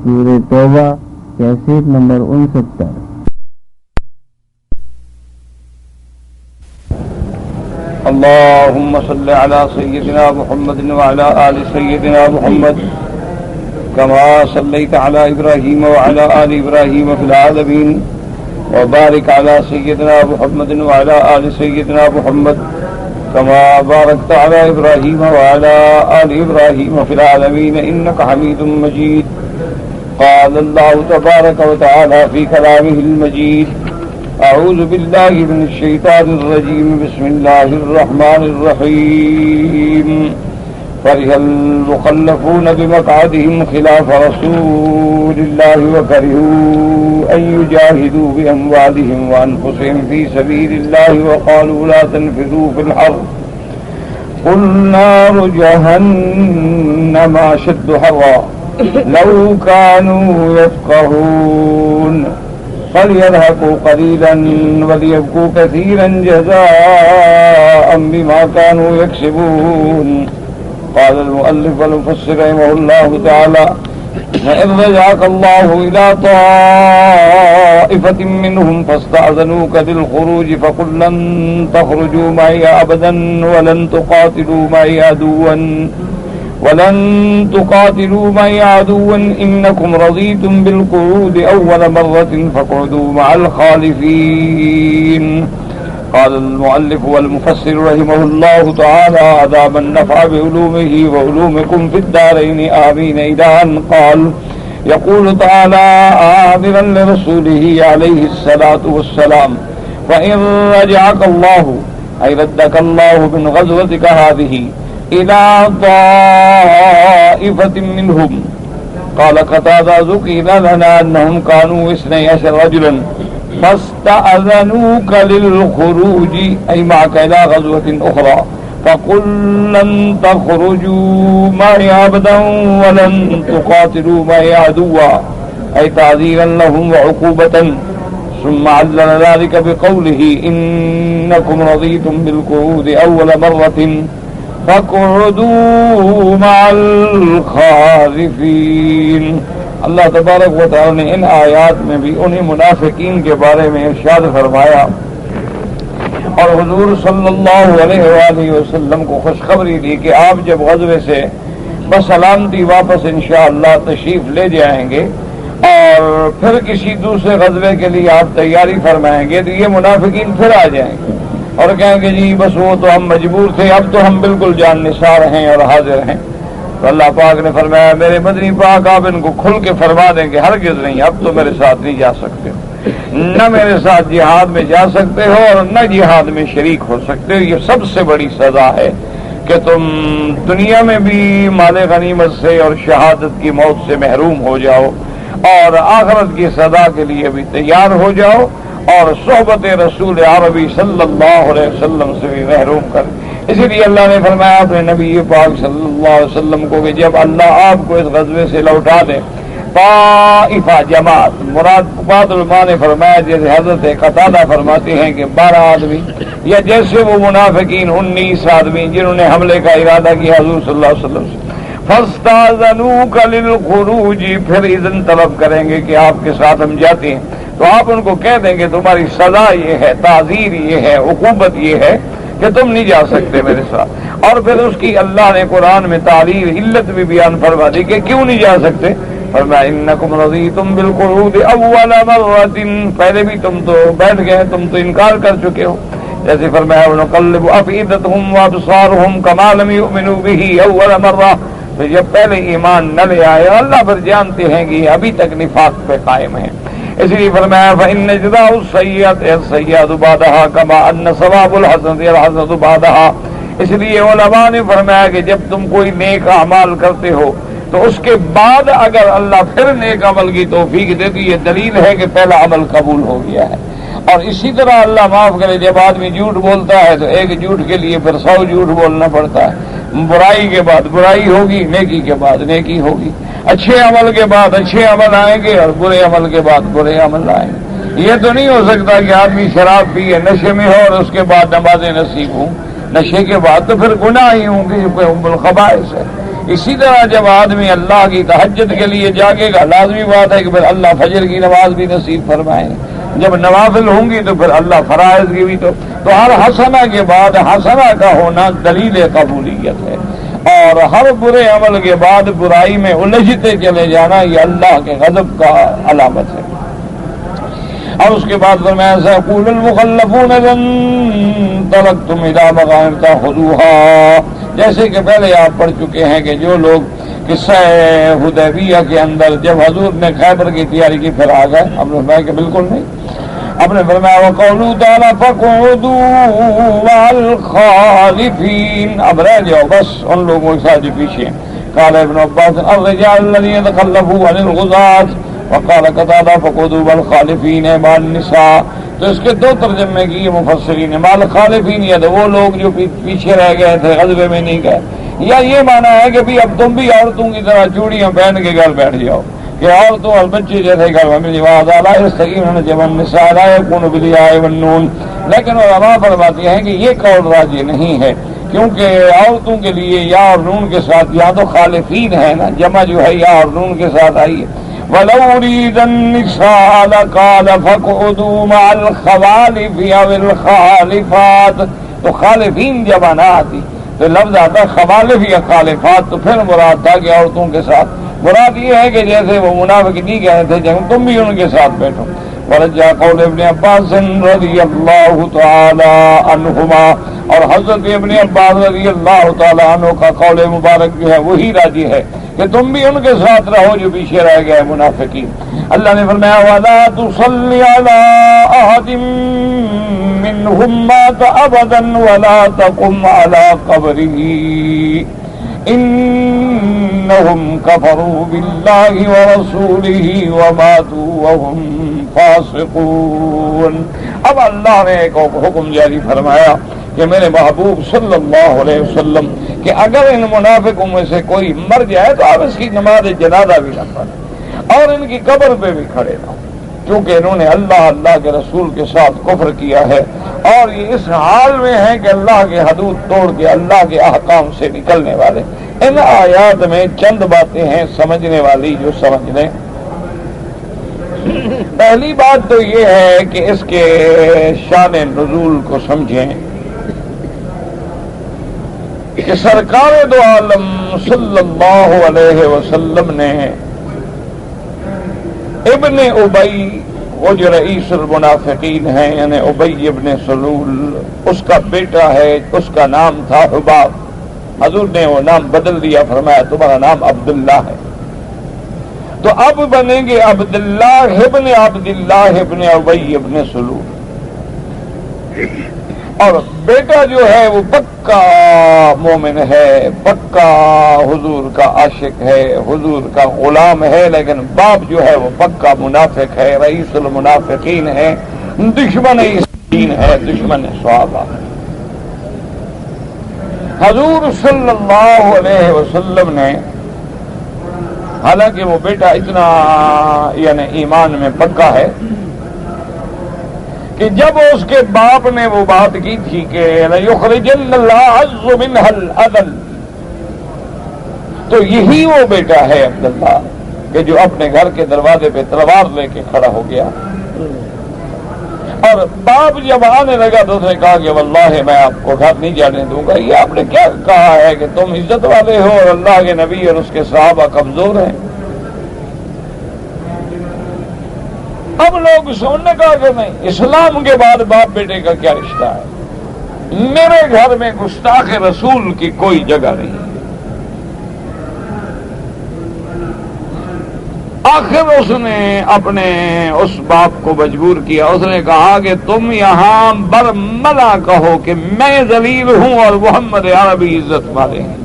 سورہ توبہ cassette number 69۔ اللهم صل على سيدنا محمد وعلى آل سيدنا محمد كما صليت على إبراهيم وعلى آل إبراهيم في العالمين وبارك على سيدنا محمد وعلى آل سيدنا محمد كما باركت على إبراهيم وعلى آل إبراهيم في العالمين إنك حميد مجيد۔ قال الله تبارك وتعالى في كلامه المجيد: أعوذ بالله من الشيطان الرجيم، بسم الله الرحمن الرحيم۔ فرح المخلفون بمقعدهم خلاف رسول الله وكرهوا أن يجاهدوا بأموالهم وأنفسهم في سبيل الله وقالوا لا تنفذوا في الحر قل نار جهنم أشد حرا لو كانوا يفقهون فليضحكوا قليلا وليبكوا كثيرا جزاء بما كانوا يكسبون۔ قال المؤلف والمفسر رحمه الله تعالى: وإذ رجعك الله إلى طائفة منهم فاستأذنوك للخروج فقل لن تخرجوا معي أبدا ولن تقاتلوا معي عدوا إنكم رضيتم بالقعود أول مرة فاقعدوا مع الخالفين۔ قال المؤلف والمفسر رحمه الله تعالى: أدام النفع بعلومه وعلومكم في الدارين آمين، إلى أن قال: يقول تعالى آمرا لرسوله عليه الصلاة والسلام: وإن رجعك الله أي ردك الله من غزوتك هذه إلى طائفة منهم۔ قال قتادة: ذكر لنا أنهم كانوا 12 رجلا فاستأذنوك للخروج أي معك إلى غزوة أخرى فقل لن تخرجوا معي أبدا ولن تقاتلوا معي عدوا أي تعذيرا لهم وعقوبة، ثم علل ذلك بقوله: إنكم رضيتم بالقعود أول مرة فاقعدوا مع الخالفین۔ اللہ تبارک و تعالی نے ان آیات میں بھی انہیں منافقین کے بارے میں ارشاد فرمایا اور حضور صلی اللہ علیہ وآلہ وسلم کو خوشخبری دی کہ آپ جب غزوے سے بسلامتی واپس انشاءاللہ تشریف لے جائیں گے اور پھر کسی دوسرے غزوے کے لیے آپ تیاری فرمائیں گے تو یہ منافقین پھر آ جائیں گے اور کہیں گے جی بس وہ تو ہم مجبور تھے، اب تو ہم بالکل جان نثار ہیں اور حاضر ہیں۔ تو اللہ پاک نے فرمایا میرے مدنی پاک آپ ان کو کھل کے فرما دیں کہ ہرگز نہیں، اب تو میرے ساتھ نہیں جا سکتے ہو، نہ میرے ساتھ جہاد میں جا سکتے ہو اور نہ جہاد میں شریک ہو سکتے ہو۔ یہ سب سے بڑی سزا ہے کہ تم دنیا میں بھی مال غنیمت سے اور شہادت کی موت سے محروم ہو جاؤ اور آخرت کی سزا کے لیے بھی تیار ہو جاؤ اور صحبت رسول عربی صلی اللہ علیہ وسلم سے بھی محروم کر۔ اسی لیے اللہ نے فرمایا اپنے نبی پاک صلی اللہ علیہ وسلم کو کہ جب اللہ آپ کو اس غزوے سے لوٹا دے، طائفہ جماعت مراد بعض علماء نے فرمایا جیسے حضرت قتادہ فرماتے ہیں کہ 12 آدمی یا جیسے وہ منافقین 19 آدمی جنہوں نے حملے کا ارادہ کیا حضور صلی اللہ علیہ وسلم سے، فاستاذنوک للخروج، پھر اذن طلب کریں گے کہ آپ کے ساتھ ہم جاتے ہیں، تو آپ ان کو کہہ دیں گے تمہاری سزا یہ ہے، تعزیر یہ ہے، عقوبت یہ ہے کہ تم نہیں جا سکتے میرے ساتھ۔ اور پھر اس کی اللہ نے قرآن میں تعلیر علت بھی بیان فرما دی کہ کیوں نہیں جا سکتے۔ فرمایا انکم رضیتم بالقعود اول مرۃ، پہلے بھی تم تو بیٹھ گئے، تم تو انکار کر چکے ہو۔ جیسے فرمایا ونقلب افئدتہم وابصارہم کما لم یؤمنوا بہ اول مرۃ، تو جب پہلے ایمان نہ لے آئے اللہ پر جانتے ہیں کہ یہ ابھی تک نفاق پہ قائم ہیں، اس لیے فرمایا فإن جزاء السیئۃ السیئۃ بعدها كما ان ثواب الحسنۃ الحسنۃ بعدها۔ اس لیے علماء نے فرمایا کہ جب تم کوئی نیک اعمال کرتے ہو تو اس کے بعد اگر اللہ پھر نیک عمل کی توفیق دے تو یہ دلیل ہے کہ پہلا عمل قبول ہو گیا ہے۔ اور اسی طرح اللہ معاف کرے جب آدمی جھوٹ بولتا ہے تو ایک جھوٹ کے لیے پھر 100 جھوٹ بولنا پڑتا ہے، برائی کے بعد برائی ہوگی، نیکی کے بعد نیکی ہوگی، اچھے عمل کے بعد اچھے عمل آئیں گے اور برے عمل کے بعد برے عمل آئیں گے۔ یہ تو نہیں ہو سکتا کہ آدمی شراب پیے نشے میں ہو اور اس کے بعد نمازیں نصیب ہوں، نشے کے بعد تو پھر گناہ ہی ہوں گے، جو ام الخبائث ہے۔ اسی طرح جب آدمی اللہ کی تہجد کے لیے جاگے گا، لازمی بات ہے کہ پھر اللہ فجر کی نماز بھی نصیب فرمائیں۔ جب نوافل ہوں گی تو پھر اللہ فرائض کی بھی تو ہر حسنہ کے بعد حسنہ کا ہونا دلیل قبولیت ہے، اور ہر برے عمل کے بعد برائی میں الجھتے چلے جانا یہ اللہ کے غضب کا علامت ہے۔ اور اس کے بعد فرمایا سيقول المخلفون لن تركتم إلى مغانم تأخذوها، جیسے کہ پہلے آپ پڑھ چکے ہیں کہ جو لوگ قصہ حدیبیہ کے اندر جب حضور نے خیبر کی تیاری کی پھر آ گئے، ہم نے فرمایا کہ بالکل نہیں، آپ نے فرمایا وقولوا تعالی فاقعدوا مع الخالفین، اب رہ جاؤ بس ان لوگوں کے ساتھ جو پیچھے ہیں۔ قال ابن عباس الرجال الذين تخلفوا عن الغزاة وقال قتادہ فقعدوا مع الخالفین مع النساء، تو اس کے دو ترجمے کیے مفسرین، مع الخالفین یا تو وہ لوگ جو پیچھے رہ گئے تھے غزوے میں نہیں گئے، یا یہ مانا ہے کہ بھی اب تم بھی عورتوں کی طرح چوڑیاں پہن کے گھر بیٹھ جاؤ کہ عورتوں اور بچے جیسے گھر میں ملی آواز اعلیٰ استقیم جمن نساء لا يكون بالياء والنون، لیکن علماء فرماتے ہیں کہ یہ قول راجح نہیں ہے، کیونکہ عورتوں کے لیے یا اور نون کے ساتھ یا تو خالفین ہے نا، جمع جو ہے یا اور نون کے ساتھ آئی ہے۔ وَلَوْ أُرِيدَ النِّسَاءَ لَقَالَ فَاقْعُدُوا مَعَ الْخَوَالِفِ أَوِ الْخَالِفَاتِ، تو خالفین جمع نہ آتی تو لفظ آتا خوالف یا خالفات، تو پھر مراد تھا کہ عورتوں کے ساتھ، مراد یہ ہے کہ جیسے وہ منافق نہیں گئے تھے جب تم بھی ان کے ساتھ بیٹھو۔ ورجع قول ابن عباس رضی اللہ تعالی عنہما، اور حضرت ابن عباس رضی اللہ تعالی عنہ کا قول مبارک جو ہے وہی راجی ہے کہ تم بھی ان کے ساتھ رہو جو پیچھے رہ گئے منافقین۔ اللہ نے فرمایا وَلَا تُصَلِّ عَلَىٰ أَحَدٍ مِّنْهُمْ مَاتَ أَبَدًا وَلَا تَقُمْ عَلَىٰ قَبْرِهِ إِنَّهُمْ كَفَرُوا بِاللَّهِ وَرَسُولِهِ وَمَاتُوا وَهُمْ فَاسِقُونَ۔ اب اللہ نے ایک حکم جاری فرمایا کہ میرے محبوب صلی اللہ علیہ وسلم کہ اگر ان منافقوں میں سے کوئی مر جائے تو آپ اس کی نماز جنازہ بھی نہ پڑھیں اور ان کی قبر پہ بھی کھڑے نہ ہوں، کیونکہ انہوں نے اللہ کے رسول کے ساتھ کفر کیا ہے، اور یہ اس حال میں ہے کہ اللہ کے حدود توڑ کے اللہ کے احکام سے نکلنے والے۔ ان آیات میں چند باتیں ہیں سمجھنے والی جو سمجھ لیں۔ پہلی بات تو یہ ہے کہ اس کے شان نزول کو سمجھیں کہ سرکار دو عالم صلی اللہ علیہ وسلم نے ابن ابی، وہ جو رئیس المنافقین ہیں یعنی ابی ابن سلول، اس کا بیٹا ہے، اس کا نام تھا حباب، حضور نے وہ نام بدل دیا، فرمایا تمہارا نام عبداللہ ہے، تو اب بنیں گے عبداللہ ابن ابی ابن سلول، اور بیٹا جو ہے وہ پکا مومن ہے، پکا حضور کا عاشق ہے، حضور کا غلام ہے، لیکن باپ جو ہے وہ پکا منافق ہے، رئیس المنافقین ہے، دشمن دین ہے، دشمن صحابہ ہے۔ حضور صلی اللہ علیہ وسلم نے حالانکہ وہ بیٹا اتنا یعنی ایمان میں پکا ہے کہ جب اس کے باپ نے وہ بات کی تھی کہ لَيُخْرِجَنَّ الْأَعَزُّ مِنْهَا الْأَذَلَّ، تو یہی وہ بیٹا ہے عبداللہ کہ جو اپنے گھر کے دروازے پہ تلوار لے کے کھڑا ہو گیا، اور باپ جب آنے لگا تو اس نے کہا کہ واللہ میں آپ کو گھر نہیں جانے دوں گا۔ یہ آپ نے کیا کہا ہے کہ تم عزت والے ہو اور اللہ کے نبی اور اس کے صحابہ کمزور ہیں؟ اب لوگ سننے کہا کہ نہیں، اسلام کے بعد باپ بیٹے کا کیا رشتہ ہے، میرے گھر میں گستاخ رسول کی کوئی جگہ نہیں ہے۔ آخر اس نے اپنے اس باپ کو مجبور کیا، اس نے کہا کہ تم یہاں برملا کہو کہ میں ذلیل ہوں اور محمد عربی عزت والے ہیں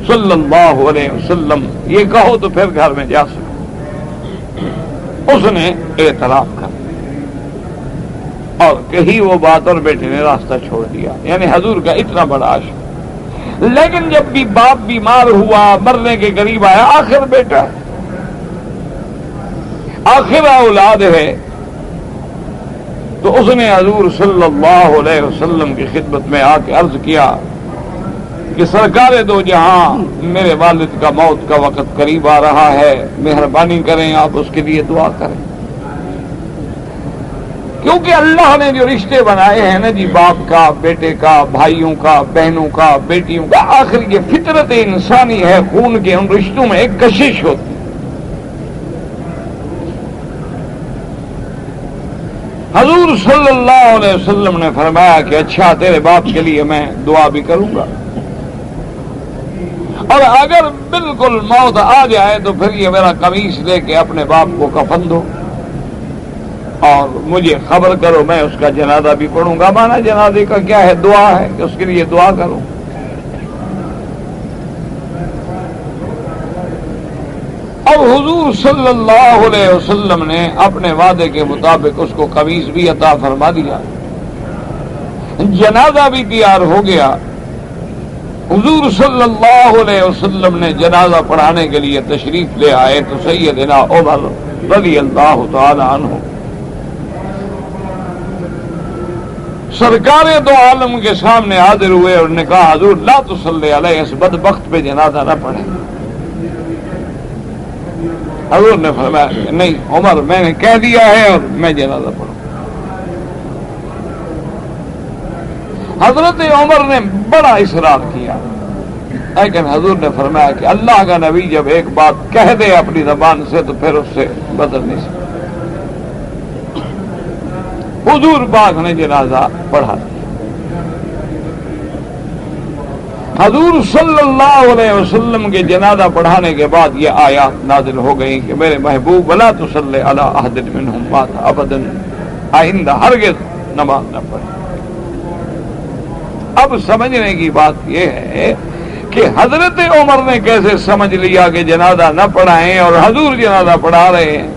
صلی اللہ علیہ وسلم، یہ کہو تو پھر گھر میں جا سکو۔ اس نے اعتراف کر اور کہی وہ بات اور بیٹے نے راستہ چھوڑ دیا، یعنی حضور کا اتنا بڑا عاشق۔ لیکن جب بھی باپ بیمار ہوا، مرنے کے قریب آیا، آخر بیٹا ہے، آخر اولاد ہے، تو اس نے حضور صلی اللہ علیہ وسلم کی خدمت میں آ کے عرض کیا کہ سرکار دو جہاں، میرے والد کا موت کا وقت قریب آ رہا ہے، مہربانی کریں آپ اس کے لیے دعا کریں، کیونکہ اللہ نے جو رشتے بنائے ہیں نا جی، باپ کا، بیٹے کا، بھائیوں کا، بہنوں کا، بیٹیوں کا، آخر یہ فطرت انسانی ہے، خون کے ان رشتوں میں ایک کشش ہوتی ہے۔ حضور صلی اللہ علیہ وسلم نے فرمایا کہ اچھا تیرے باپ کے لیے میں دعا بھی کروں گا، اور اگر بالکل موت آ جائے تو پھر یہ میرا قمیص لے کے اپنے باپ کو کفن دو اور مجھے خبر کرو، میں اس کا جنازہ بھی پڑھوں گا۔ مانا جنازے کا کیا ہے؟ دعا ہے کہ اس کے لیے دعا کرو۔ اور حضور صلی اللہ علیہ وسلم نے اپنے وعدے کے مطابق اس کو قمیص بھی عطا فرما دیا، جنازہ بھی تیار ہو گیا۔ حضور صلی اللہ علیہ وسلم نے جنازہ پڑھانے کے لیے تشریف لے آئے تو سیدنا عمر رضی اللہ تعالی عنہ سرکار دو عالم کے سامنے حاضر ہوئے اور نے کہا حضور لا تصلی علیہ، اس بدبخت پہ جنازہ نہ پڑھے۔ حضور نے فرمایا کہ نہیں عمر، میں نے کہہ دیا ہے اور میں جنازہ پڑھوں۔ حضرت عمر نے بڑا اصرار کیا، لیکن حضور نے فرمایا کہ اللہ کا نبی جب ایک بات کہہ دے اپنی زبان سے تو پھر اس سے بدل نہیں سکتا۔ حضور پاک نے جنازہ پڑھا دیا۔ حضور صلی اللہ علیہ وسلم کے جنازہ پڑھانے کے بعد یہ آیات نازل ہو گئی کہ میرے محبوب ولا تصلی علی احد منہم مات ابدا، آئندہ ہرگز نماز نہ پڑھے۔ اب سمجھنے کی بات یہ ہے کہ حضرت عمر نے کیسے سمجھ لیا کہ جنازہ نہ پڑھائیں اور حضور جنازہ پڑھا رہے ہیں۔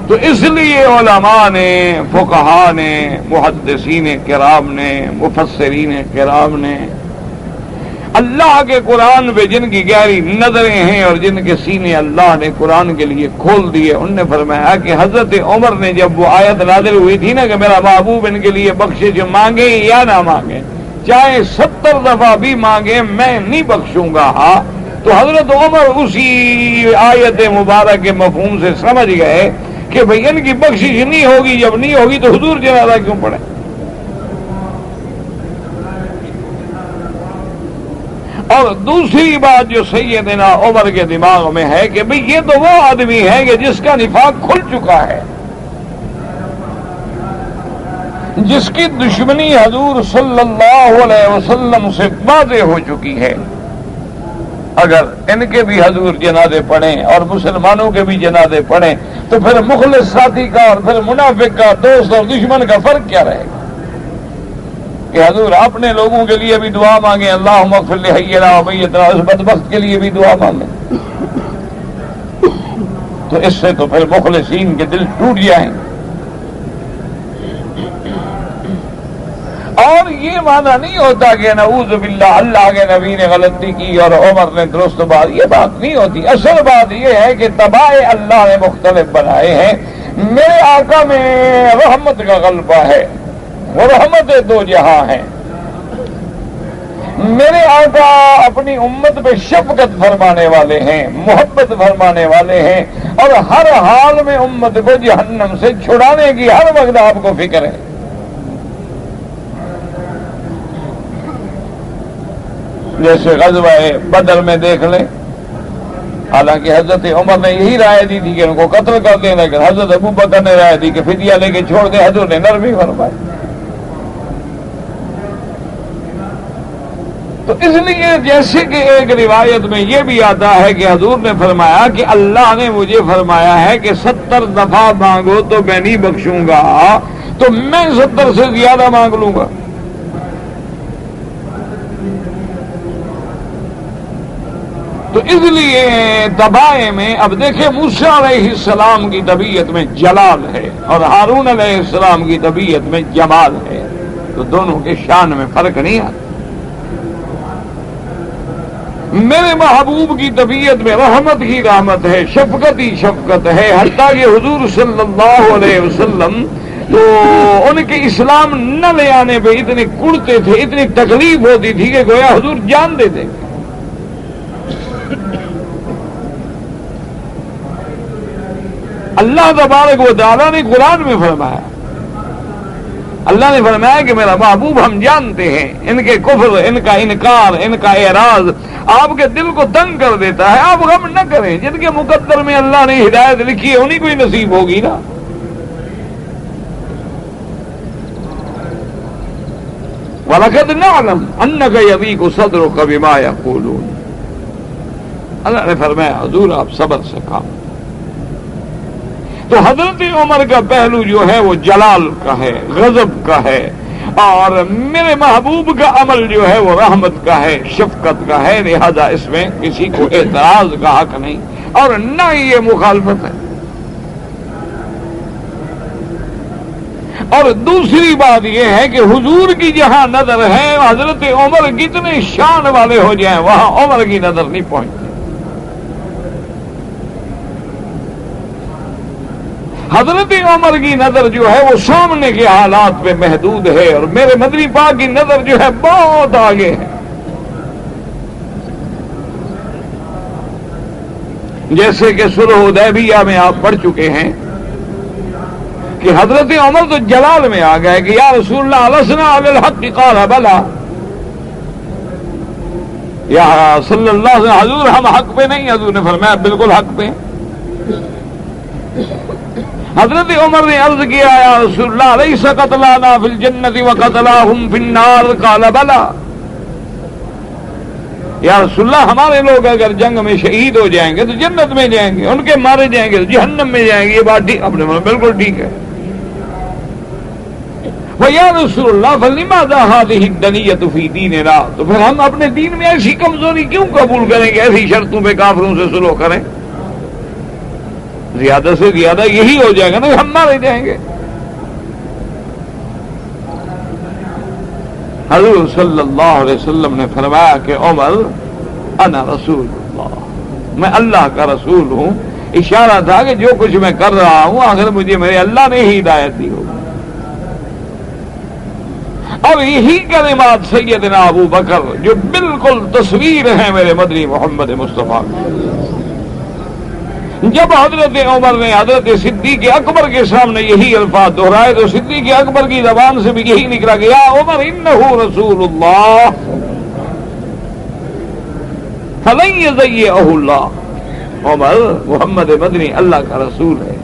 تو اس لیے علماء نے، فقہاء نے، محدثین کرام نے، مفسرین کرام نے اللہ کے قرآن پہ جن کی گہری نظریں ہیں اور جن کے سینے اللہ نے قرآن کے لیے کھول دیے، ان نے فرمایا کہ حضرت عمر نے جب وہ آیت نازل ہوئی تھی نا کہ میرا محبوب ان کے لیے بخشش مانگے یا نہ مانگے، چاہے 70 دفعہ بھی مانگے میں نہیں بخشوں گا، ہاں، تو حضرت عمر اسی آیت مبارک کے مفہوم سے سمجھ گئے کہ بھئی ان کی بخشش نہیں ہوگی، جب نہیں ہوگی تو حضور جنازہ کیوں پڑھے۔ اور دوسری بات جو سیدنا عمر کے دماغ میں ہے کہ بھئی یہ تو وہ آدمی ہے کہ جس کا نفاق کھل چکا ہے، جس کی دشمنی حضور صلی اللہ علیہ وسلم سے واضح ہو چکی ہے، اگر ان کے بھی حضور جنازے پڑھیں اور مسلمانوں کے بھی جنازے پڑھیں تو پھر مخلص ساتھی کا اور پھر منافق کا، دوست اور دشمن کا فرق کیا رہے گا؟ کہ حضور اپنے لوگوں کے لیے بھی دعا مانگیں، اللہم اغفر لحینا و میتنا، اس بدبخت کے لیے بھی دعا مانگیں، تو اس سے تو پھر مخلصین کے دل ٹوٹ جائیں۔ اور یہ معنی نہیں ہوتا کہ نعوذ باللہ اللہ کے نبی نے غلطی کی اور عمر نے درست بات، یہ بات نہیں ہوتی۔ اصل بات یہ ہے کہ طبائع اللہ نے مختلف بنائے ہیں۔ میرے آقا میں رحمت کا غلبہ ہے، وہ رحمت دو جہاں ہیں۔ میرے آقا اپنی امت پہ شفقت فرمانے والے ہیں، محبت فرمانے والے ہیں، اور ہر حال میں امت کو جہنم سے چھڑانے کی ہر وقت آپ کو فکر ہے۔ جیسے غزوہ بدر میں دیکھ لیں، حالانکہ حضرت عمر نے یہی رائے دی تھی کہ ان کو قتل کر دیں، لیکن حضرت ابو بکر نے رائے دی کہ فدیہ لے کے چھوڑ دیں، حضور نے نرمی فرمائی۔ تو اس لیے جیسے کہ ایک روایت میں یہ بھی آتا ہے کہ حضور نے فرمایا کہ اللہ نے مجھے فرمایا ہے کہ 70 دفعہ مانگو تو میں نہیں بخشوں گا، تو میں 70 سے زیادہ مانگ لوں گا۔ تو اس لیے طبائع میں اب دیکھیں موسیٰ علیہ السلام کی طبیعت میں جلال ہے اور ہارون علیہ السلام کی طبیعت میں جمال ہے، تو دونوں کے شان میں فرق نہیں آتا۔ میرے محبوب کی طبیعت میں رحمت ہی رحمت ہے، شفقت ہی شفقت ہے، حتیٰ کہ حضور صلی اللہ علیہ وسلم تو ان کے اسلام نہ لے آنے پہ اتنے کڑتے تھے، اتنی تکلیف ہوتی تھی کہ گویا حضور جان دیتے۔ اللہ تبارک و تعالیٰ نے قرآن میں فرمایا، اللہ نے فرمایا کہ میرا محبوب ہم جانتے ہیں ان کے کفر، ان کا انکار، ان کا اعراض آپ کے دل کو تنگ کر دیتا ہے، آپ غم نہ کریں، جن کے مقدر میں اللہ نے ہدایت لکھی ہے انہیں کو ہی نصیب ہوگی نا۔ وَلَقَدْ نَعْلَمُ أَنَّكَ يَضِيقُ صَدْرُكَ بِمَا يَقُولُونَ، اللہ نے فرمایا حضور آپ صبر سے کام۔ تو حضرت عمر کا پہلو جو ہے وہ جلال کا ہے، غضب کا ہے، اور میرے محبوب کا عمل جو ہے وہ رحمت کا ہے، شفقت کا ہے، لہذا اس میں کسی کو اعتراض کا حق نہیں اور نہ ہی یہ مخالفت ہے۔ اور دوسری بات یہ ہے کہ حضور کی جہاں نظر ہے حضرت عمر کتنے شان والے ہو جائیں وہاں عمر کی نظر نہیں پہنچتی۔ حضرت عمر کی نظر جو ہے وہ سامنے کے حالات پہ محدود ہے، اور میرے مدنی پاک کی نظر جو ہے بہت آگے ہے۔ جیسے کہ صلح حدیبیہ میں آپ پڑھ چکے ہیں کہ حضرت عمر تو جلال میں آ گئے کہ یا رسول اللہ لسنا علی الحق، قال بلا یا صلی اللہ علیہ وسلم، حضور ہم حق پہ نہیں، حضور نے فرمایا بالکل حق پہ۔ حضرت عمر نے عرض کیا یا رسول اللہ لیس قتلانا فی الجنت وقتلاہم فی النار، قال بلا یا رسول اللہ ہمارے لوگ اگر جنگ میں شہید ہو جائیں گے تو جنت میں جائیں گے، ان کے مارے جائیں گے تو جہنم میں جائیں گے، یہ بات ٹھیک؟ اپنے بالکل ٹھیک ہے۔ وَيَا رسول اللہ فَلِمَاذَا هَذِهِ الدَّنِيَّةُ فِي دِينِنَا، تو پھر ہم اپنے دین میں ایسی کمزوری کیوں قبول کریں گے، ایسی شرطوں پہ کافروں سے صلح کریں؟ زیادہ سے زیادہ یہی ہو جائے گا نا، ہم مارے جائیں گے۔ حضور صلی اللہ علیہ وسلم نے فرمایا کہ عمر انا رسول اللہ، میں اللہ کا رسول ہوں۔ اشارہ تھا کہ جو کچھ میں کر رہا ہوں اگر مجھے میرے اللہ نے ہی ہدایت دی ہوگی۔ اور یہی کلمات سیدنا ابو بکر جو بالکل تصویر ہیں میرے مدنی محمد مصطفیٰ، جب حضرت عمر نے حضرت صدیق اکبر کے سامنے یہی الفاظ دہرائے تو صدیق اکبر کی زبان سے بھی یہی نکلا کہ یا عمر انہ رسول اللہ فلن یضیعہ اللہ، عمر محمد مدنی اللہ کا رسول ہے،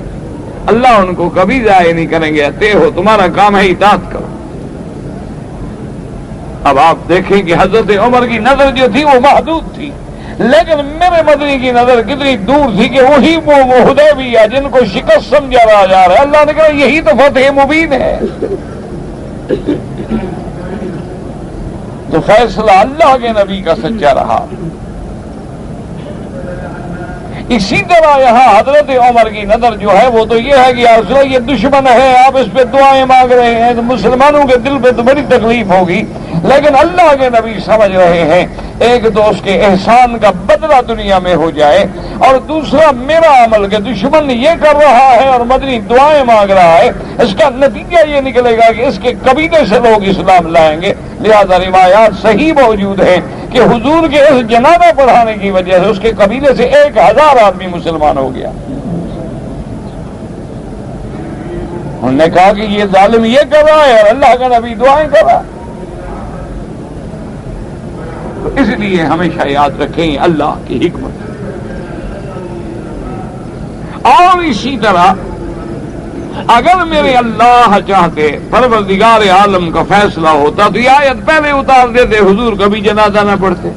اللہ ان کو کبھی ضائع نہیں کریں گے، اتے ہو تمہارا کام ہے اطاعت کرو۔ اب آپ دیکھیں کہ حضرت عمر کی نظر جو تھی وہ محدود تھی، لیکن میرے مدنی کی نظر کتنی دور تھی کہ وہی وہ حدیبیہ جن کو شکست سمجھا رہا جا رہا ہے، اللہ نے کہا یہی تو فتح مبین ہے۔ تو فیصلہ اللہ کے نبی کا سچا رہا۔ اسی طرح یہاں حضرت عمر کی نظر جو ہے وہ تو یہ ہے کہ یا رسول اللہ یہ دشمن ہے، آپ اس پہ دعائیں مانگ رہے ہیں تو مسلمانوں کے دل پہ تو بڑی تکلیف ہوگی، لیکن اللہ کے نبی سمجھ رہے ہیں ایک تو اس کے احسان کا بدلہ دنیا میں ہو جائے، اور دوسرا میرا عمل کہ دشمن یہ کر رہا ہے اور مدنی دعائیں مانگ رہا ہے، اس کا نتیجہ یہ نکلے گا کہ اس کے قبیلے سے لوگ اسلام لائیں گے۔ لہذا روایات صحیح موجود ہیں کہ حضور کے اس جنازہ پڑھانے کی وجہ سے اس کے قبیلے سے 1000 آدمی مسلمان ہو گیا۔ انہوں نے کہا کہ یہ ظالم یہ کر رہا ہے اور اللہ کا نبی دعائیں کر رہا ہے۔ تو اس لیے ہمیشہ یاد رکھیں اللہ کی حکمت۔ اور اسی طرح اگر میرے اللہ چاہتے پروردگار عالم کا فیصلہ ہوتا تو یہ آیت پہلے اتار دیتے، حضور کبھی جنازہ نہ پڑھتے،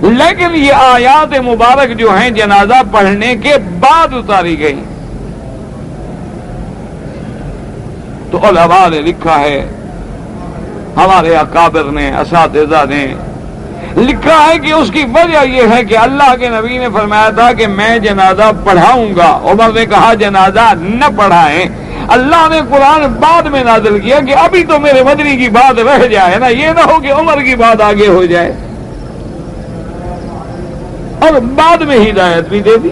لیکن یہ آیات مبارک جو ہیں جنازہ پڑھنے کے بعد اتاری گئی۔ تو علماء نے لکھا ہے، ہمارے اکابر نے، اساتذہ نے لکھا ہے کہ اس کی وجہ یہ ہے کہ اللہ کے نبی نے فرمایا تھا کہ میں جنازہ پڑھاؤں گا، عمر نے کہا جنازہ نہ پڑھائیں۔ اللہ نے قرآن بعد میں نازل کیا کہ ابھی تو میرے مدنی کی بات رہ جائے نا، یہ نہ ہو کہ عمر کی بات آگے ہو جائے۔ اور بعد میں ہدایت بھی دے دی.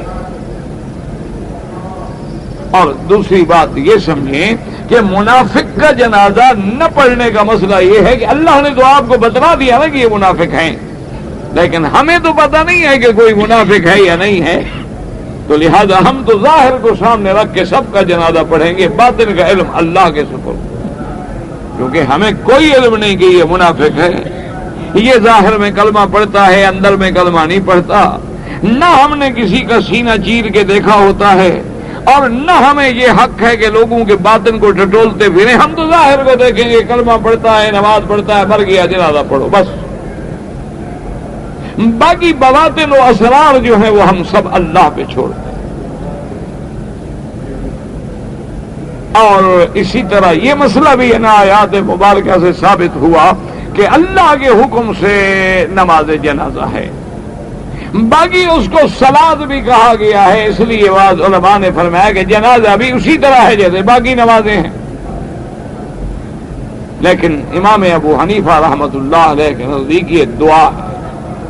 اور دوسری بات یہ سمجھیں کہ منافق کا جنازہ نہ پڑھنے کا مسئلہ یہ ہے کہ اللہ نے تو آپ کو بتلا دیا نا کہ یہ منافق ہیں، لیکن ہمیں تو پتہ نہیں ہے کہ کوئی منافق ہے یا نہیں ہے، تو لہذا ہم تو ظاہر کو سامنے رکھ کے سب کا جنازہ پڑھیں گے، باطن کا علم اللہ کے سپرد، کیونکہ ہمیں کوئی علم نہیں کہ یہ منافق ہے، یہ ظاہر میں کلمہ پڑھتا ہے اندر میں کلمہ نہیں پڑھتا، نہ ہم نے کسی کا سینہ چیر کے دیکھا ہوتا ہے، اور نہ ہمیں یہ حق ہے کہ لوگوں کے باطن کو ٹٹولتے پھریں. ہم تو ظاہر کو دیکھیں گے، کلمہ پڑھتا ہے، نماز پڑھتا ہے، مر گیا، جنازہ پڑھو، بس. باقی بواطن و اسرار جو ہیں وہ ہم سب اللہ پہ چھوڑ دیں. اور اسی طرح یہ مسئلہ بھی ان آیات مبارکہ سے ثابت ہوا کہ اللہ کے حکم سے نماز جنازہ ہے. باقی اس کو صلاۃ بھی کہا گیا ہے، اس لیے بعض علماء نے فرمایا کہ جنازہ بھی اسی طرح ہے جیسے باقی نمازیں ہیں. لیکن امام ابو حنیفہ رحمۃ اللہ علیہ کے نزدیک یہ دعا ہے.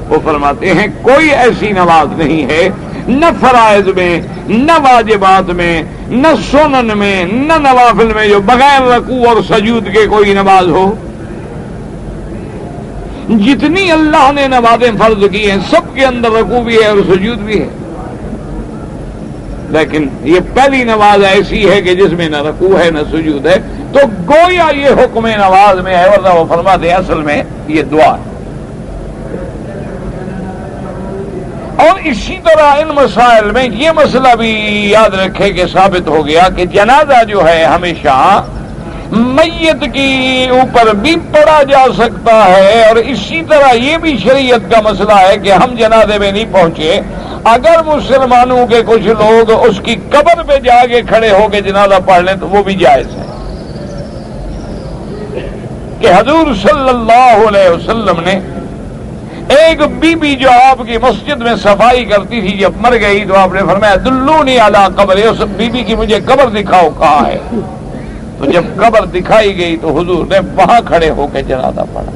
وہ فرماتے ہیں کوئی ایسی نماز نہیں ہے، نہ فرائض میں، نہ واجبات میں، نہ سنن میں، نہ نوافل میں، جو بغیر رکوع اور سجود کے کوئی نماز ہو. جتنی اللہ نے نمازیں فرض کی ہیں سب کے اندر رکوع بھی ہے اور سجود بھی ہے، لیکن یہ پہلی نماز ایسی ہے کہ جس میں نہ رکوع ہے نہ سجود ہے، تو گویا یہ حکم نماز میں ہے، ورنہ وہ فرماتے ہیں اصل میں یہ دعا ہے. اور اسی طرح ان مسائل میں یہ مسئلہ بھی یاد رکھے کہ ثابت ہو گیا کہ جنازہ جو ہے ہمیشہ میت کی اوپر بھی پڑھا جا سکتا ہے. اور اسی طرح یہ بھی شریعت کا مسئلہ ہے کہ ہم جنازے میں نہیں پہنچے، اگر مسلمانوں کے کچھ لوگ اس کی قبر پہ جا کے کھڑے ہو کے جنازہ پڑھ لیں تو وہ بھی جائز ہے. کہ حضور صلی اللہ علیہ وسلم نے ایک بی بی جو آپ کی مسجد میں صفائی کرتی تھی، جب مر گئی تو آپ نے فرمایا دلونی علی قبر، اس بی بی کی مجھے قبر دکھاؤ کہاں ہے. تو جب قبر دکھائی گئی تو حضور نے وہاں کھڑے ہو کے جنازہ پڑھا.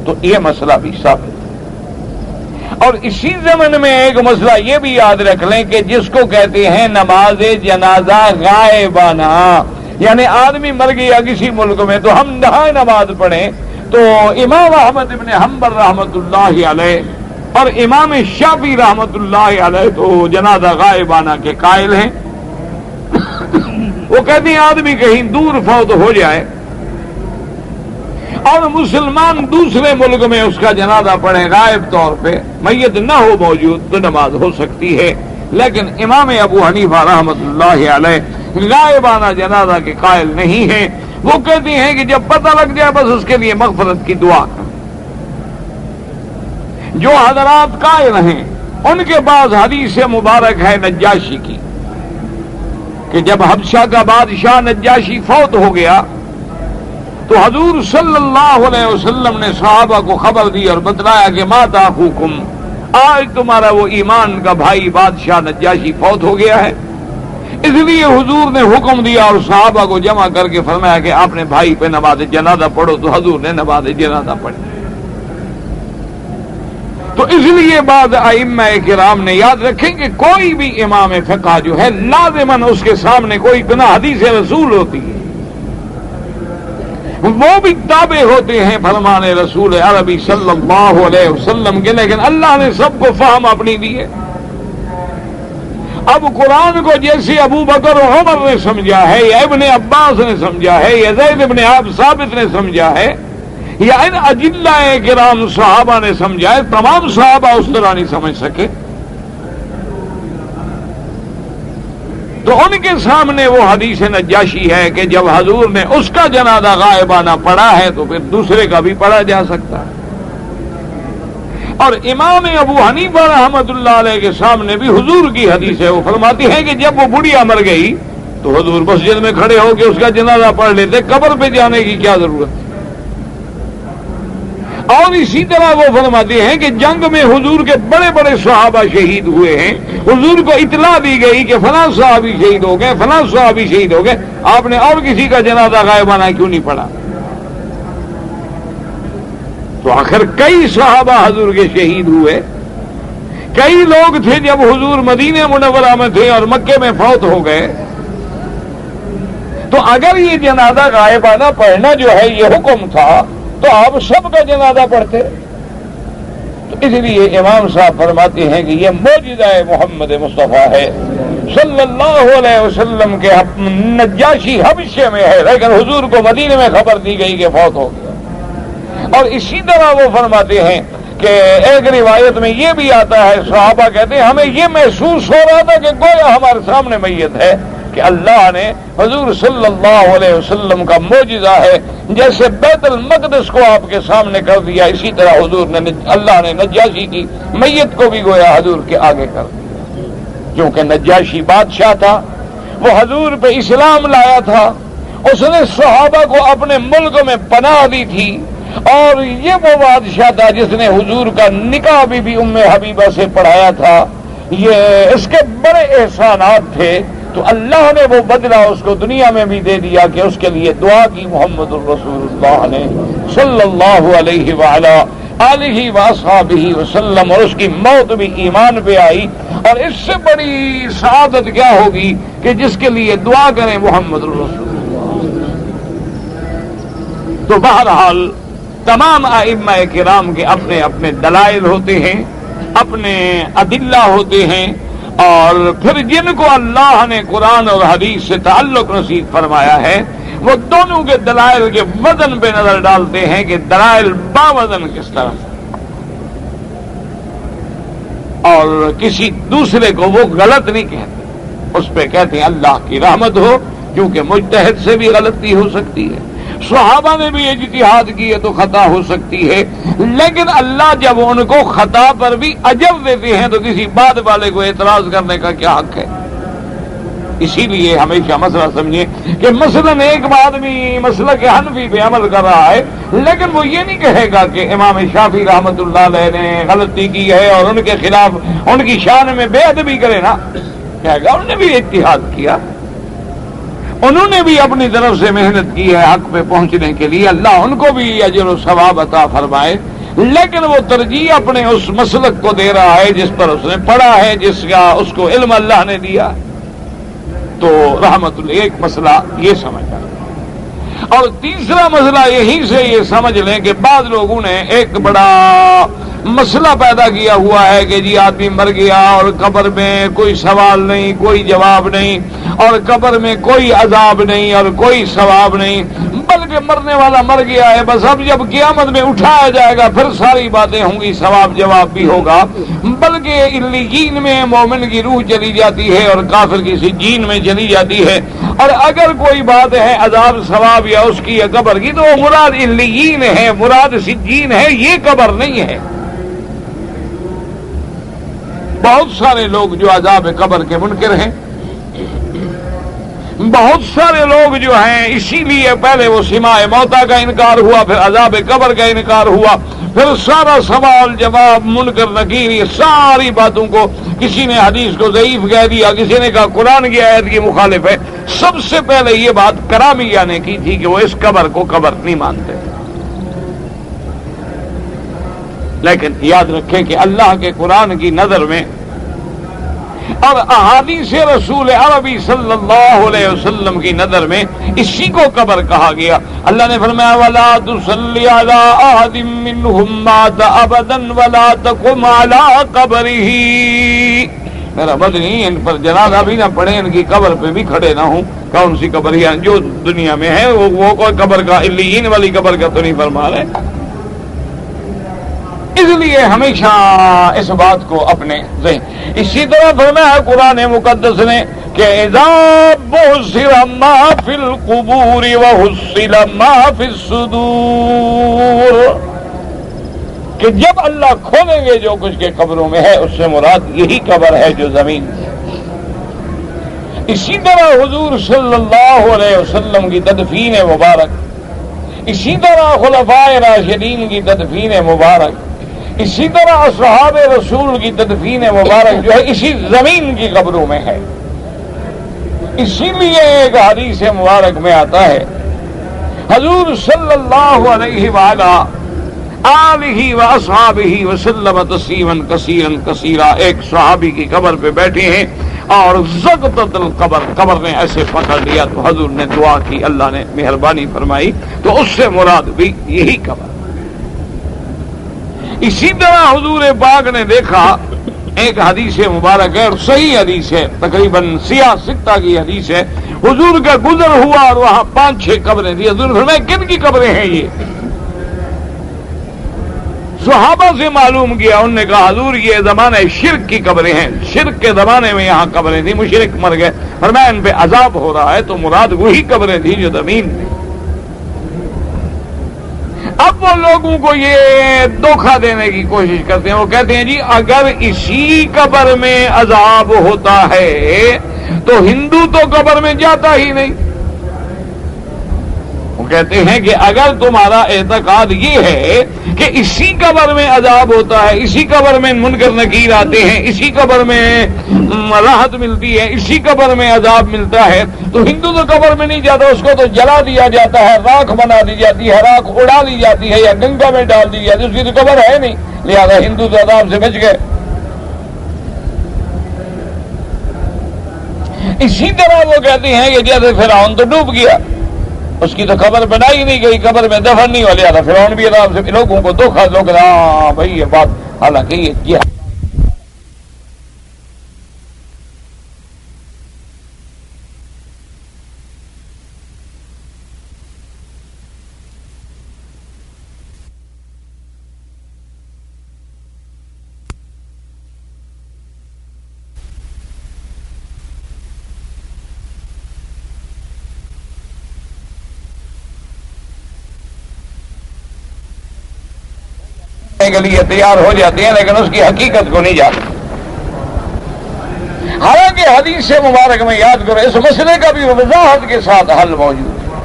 تو یہ مسئلہ بھی ثابت ہے. اور اسی زمن میں ایک مسئلہ یہ بھی یاد رکھ لیں کہ جس کو کہتے ہیں نماز جنازہ غائبانہ، یعنی آدمی مر گیا کسی ملک میں تو ہم نہائے نماز پڑھیں. تو امام احمد ابن حنبل رحمۃ اللہ علیہ اور امام شافعی رحمۃ اللہ علیہ تو جنازہ غائبانہ کے قائل ہیں. وہ کہتے ہیں آدمی کہیں دور فوت ہو جائے اور مسلمان دوسرے ملک میں اس کا جنازہ پڑھے غائب طور پہ، میت نہ ہو موجود، تو نماز ہو سکتی ہے. لیکن امام ابو حنیفہ رحمۃ اللہ علیہ غائبانہ جنازہ کے قائل نہیں ہیں. وہ کہتے ہیں کہ جب پتہ لگ جائے بس اس کے لیے مغفرت کی دعا کر. جو حضرات قائل ہیں ان کے بعض حدیث مبارک ہے نجاشی کی کہ جب حبشہ کا بادشاہ نجاشی فوت ہو گیا تو حضور صلی اللہ علیہ وسلم نے صحابہ کو خبر دی اور بتلایا کہ مات اخوکم، آج تمہارا وہ ایمان کا بھائی بادشاہ نجاشی فوت ہو گیا ہے. اس لیے حضور نے حکم دیا اور صحابہ کو جمع کر کے فرمایا کہ اپنے بھائی پہ نماز جنازہ پڑھو. تو حضور نے نماز جنازہ پڑھی. تو اس لیے بعض ائمہ کرام نے یاد رکھیں کہ کوئی بھی امام فقہ جو ہے لازماً اس کے سامنے کوئی بنا حدیث رسول ہوتی ہے، وہ بھی تابع ہوتے ہیں فرمان رسول عربی صلی اللہ علیہ وسلم کے. لیکن اللہ نے سب کو فہم اپنی دی ہے. اب قرآن کو جیسے ابو بکر و عمر نے سمجھا ہے، یا ابن عباس نے سمجھا ہے، یا زید ابن ثابت نے سمجھا ہے، یا ان اجلہ کرام صحابہ نے سمجھا ہے، تمام صحابہ اس طرح نہیں سمجھ سکے. تو ان کے سامنے وہ حدیث نجاشی ہے کہ جب حضور نے اس کا جنازہ غائبانہ پڑھا ہے تو پھر دوسرے کا بھی پڑھا جا سکتا ہے. اور امام ابو حنیفہ رحمۃ اللہ علیہ کے سامنے بھی حضور کی حدیث ہے. وہ فرماتی ہے کہ جب وہ بڑھیا مر گئی تو حضور مسجد میں کھڑے ہو کے اس کا جنازہ پڑھ لیتے، قبر پہ جانے کی کیا ضرورت ہے. اور اسی طرح وہ فرماتے ہیں کہ جنگ میں حضور کے بڑے بڑے صحابہ شہید ہوئے ہیں، حضور کو اطلاع دی گئی کہ فلاں صحابی شہید ہو گئے، فلاں صحابی شہید ہو گئے، آپ نے اور کسی کا جنازہ غائبانہ کیوں نہیں پڑھا؟ تو آخر کئی صحابہ حضور کے شہید ہوئے، کئی لوگ تھے جب حضور مدینہ منورہ میں تھے اور مکے میں فوت ہو گئے، تو اگر یہ جنازہ غائبانہ پڑھنا جو ہے یہ حکم تھا تو آپ سب کا جنازہ پڑھتے۔ تو اس لیے امام صاحب فرماتے ہیں کہ یہ معجزہ محمد مصطفیٰ ہے صلی اللہ علیہ وسلم کے نجاشی حبشے میں ہے، لیکن حضور کو مدینے میں خبر دی گئی کہ فوت ہو گیا۔ اور اسی طرح وہ فرماتے ہیں کہ ایک روایت میں یہ بھی آتا ہے، صحابہ کہتے ہیں ہمیں یہ محسوس ہو رہا تھا کہ گویا ہمارے سامنے میت ہے، کہ اللہ نے حضور صلی اللہ علیہ وسلم کا معجزہ ہے، جیسے بیت المقدس کو آپ کے سامنے کر دیا، اسی طرح حضور نے اللہ نے نجاشی کی میت کو بھی گویا حضور کے آگے کر دیا۔ کیونکہ نجاشی بادشاہ تھا، وہ حضور پہ اسلام لایا تھا، اس نے صحابہ کو اپنے ملک میں پناہ دی تھی، اور یہ وہ بادشاہ تھا جس نے حضور کا نکاح بھی ام حبیبہ سے پڑھایا تھا۔ یہ اس کے بڑے احسانات تھے، تو اللہ نے وہ بدلہ اس کو دنیا میں بھی دے دیا کہ اس کے لیے دعا کی محمد الرسول اللہ نے صلی اللہ علیہ وآلہ آلہ واصحابہ وسلم، اور اس کی موت بھی ایمان پہ آئی۔ اور اس سے بڑی سعادت کیا ہوگی کہ جس کے لیے دعا کریں محمد الرسول اللہ۔ تو بہرحال تمام ائمہ کرام کے اپنے اپنے دلائل ہوتے ہیں، اپنے ادلہ ہوتے ہیں، اور پھر جن کو اللہ نے قرآن اور حدیث سے تعلق نصیب فرمایا ہے وہ دونوں کے دلائل کے وزن پہ نظر ڈالتے ہیں کہ دلائل با وزن کس طرح، اور کسی دوسرے کو وہ غلط نہیں کہتے، اس پہ کہتے ہیں اللہ کی رحمت ہو، کیونکہ مجتہد سے بھی غلطی ہو سکتی ہے، صحابہ نے بھی اجتہاد کی ہے تو خطا ہو سکتی ہے، لیکن اللہ جب ان کو خطا پر بھی اجر دیتے ہیں تو کسی بعد والے کو اعتراض کرنے کا کیا حق ہے؟ اسی لیے ہمیشہ مسئلہ سمجھیں کہ مثلاً ایک آدمی مسلک حنفی پہ عمل کر رہا ہے، لیکن وہ یہ نہیں کہے گا کہ امام شافعی رحمۃ اللہ علیہ نے غلطی کی ہے اور ان کے خلاف ان کی شان میں بے ادبی کرے نا، کہے گا انہوں نے بھی اجتہاد کیا، انہوں نے بھی اپنی طرف سے محنت کی ہے حق پہ پہنچنے کے لیے، اللہ ان کو بھی اجر و ثواب عطا فرمائے، لیکن وہ ترجیح اپنے اس مسلک کو دے رہا ہے جس پر اس نے پڑھا ہے، جس کا اس کو علم اللہ نے دیا۔ تو رحمت اللہ ایک مسئلہ یہ سمجھا، اور تیسرا مسئلہ یہیں سے یہ سمجھ لیں کہ بعض لوگوں نے ایک بڑا مسئلہ پیدا کیا ہوا ہے کہ جی آدمی مر گیا اور قبر میں کوئی سوال نہیں، کوئی جواب نہیں، اور قبر میں کوئی عذاب نہیں اور کوئی ثواب نہیں، بلکہ مرنے والا مر گیا ہے، بس اب جب قیامت میں اٹھایا جائے گا پھر ساری باتیں ہوں گی، ثواب جواب بھی ہوگا، بلکہ علیین میں مومن کی روح چلی جاتی ہے اور کافر کی سجین میں چلی جاتی ہے، اور اگر کوئی بات ہے عذاب ثواب یا اس کی یا قبر کی تو وہ مراد علیین ہے، مراد سجین ہے، یہ قبر نہیں ہے۔ بہت سارے لوگ جو عذاب قبر کے منکر ہیں، بہت سارے لوگ جو ہیں اسی لیے پہلے وہ سماع موتا کا انکار ہوا، پھر عذاب قبر کا انکار ہوا، پھر سارا سوال جواب منکر نکیر، یہ ساری باتوں کو کسی نے حدیث کو ضعیف کہہ دیا، کسی نے کہا قرآن کی آیت کی مخالف ہے۔ سب سے پہلے یہ بات کرامیہ نے کی تھی کہ وہ اس قبر کو قبر نہیں مانتے، لیکن یاد رکھیں کہ اللہ کے قرآن کی نظر میں اور احادیث رسول عربی صلی اللہ علیہ وسلم کی نظر میں اسی کو قبر کہا گیا۔ اللہ نے فرمایا وَلَا تُصَلِّ عَلَىٰ أَحَدٍ مِّنْهُمْ مَاتَ أَبَدًا وَلَا تَقُمْ عَلَىٰ قَبْرِهِ، میرا بدنی ان پر جنازہ بھی نہ پڑھے، ان کی قبر پہ بھی کھڑے نہ ہوں۔ کون سی قبر ہے جو دنیا میں ہے وہ کوئی قبر کا علیین والی قبر کا تو نہیں فرما رہے۔ اس لیے ہمیشہ اس بات کو اپنے ذہن، اسی طرح فرمایا قرآن مقدس نے کہ اذا بُعْثِرَ مَا فِي الْقُبُورِ وَحُصِّلَ مَا فِي الصُّدُورِ، کہ جب اللہ کھولیں گے جو کچھ کے قبروں میں ہے، اس سے مراد یہی قبر ہے جو زمین ہے۔ اسی طرح حضور صلی اللہ علیہ وسلم کی تدفین مبارک، اسی طرح خلفائے راشدین کی تدفین مبارک، اسی طرح اصحاب رسول کی تدفین مبارک جو ہے اسی زمین کی قبروں میں ہے۔ اسی لیے ایک حدیث مبارک میں آتا ہے حضور صلی اللہ علیہ وآلہ آلہ و اصحابہ وسلم تسلیما کثیرا کثیرا. ایک صحابی کی قبر پہ بیٹھے ہیں اور زغطت القبر، قبر نے ایسے پکڑ لیا تو حضور نے دعا کی، اللہ نے مہربانی فرمائی، تو اس سے مراد بھی یہی قبر. اسی طرح حضور پاک نے دیکھا، ایک حدیث مبارک ہے اور صحیح حدیث ہے، تقریباً سیاہ سکتہ کی حدیث ہے، حضور کا گزر ہوا اور وہاں 5-6 قبریں تھی. حضور نے فرمایا کن کی قبریں ہیں یہ؟ صحابہ سے معلوم کیا، انہوں نے کہا حضور یہ زمانہ شرک کی قبریں ہیں، شرک کے زمانے میں یہاں قبریں تھیں، مشرک مر گئے. فرمایا ان پہ عذاب ہو رہا ہے، تو مراد وہی قبریں تھیں جو زمین میں. اب وہ لوگوں کو یہ دھوکہ دینے کی کوشش کرتے ہیں، وہ کہتے ہیں جی اگر اسی قبر میں عذاب ہوتا ہے تو ہندو تو قبر میں جاتا ہی نہیں. وہ کہتے ہیں کہ اگر تمہارا اعتقاد یہ ہے کہ اسی قبر میں عذاب ہوتا ہے، اسی قبر میں منکر نکیر آتے ہیں، اسی قبر میں راحت ملتی ہے، اسی قبر میں عذاب ملتا ہے، تو ہندو تو قبر میں نہیں جاتا، اس کو تو جلا دیا جاتا ہے، راکھ بنا دی جاتی ہے، راکھ اڑا لی جاتی ہے یا گنگا میں ڈال دی جاتی ہے، اس کی تو قبر ہے نہیں، لہذا ہندو تو عذاب سے بچ گئے. اسی طرح وہ کہتے ہیں کہ جیسے فرعون تو ڈوب گیا، اس کی تو قبر بنائی نہیں گئی، قبر میں دفن نہیں ہو لیا تھا، فرعون بھی عذاب سے. لوگوں کو دھوکہ لوگ ہاں بھائی یہ بات، حالانکہ یہ کے لیے تیار ہو جاتے ہیں لیکن اس کی حقیقت کو نہیں جانتے. حالانکہ حدیث مبارک میں یاد کرو اس مسئلے کا بھی وضاحت کے ساتھ حل موجود ہے.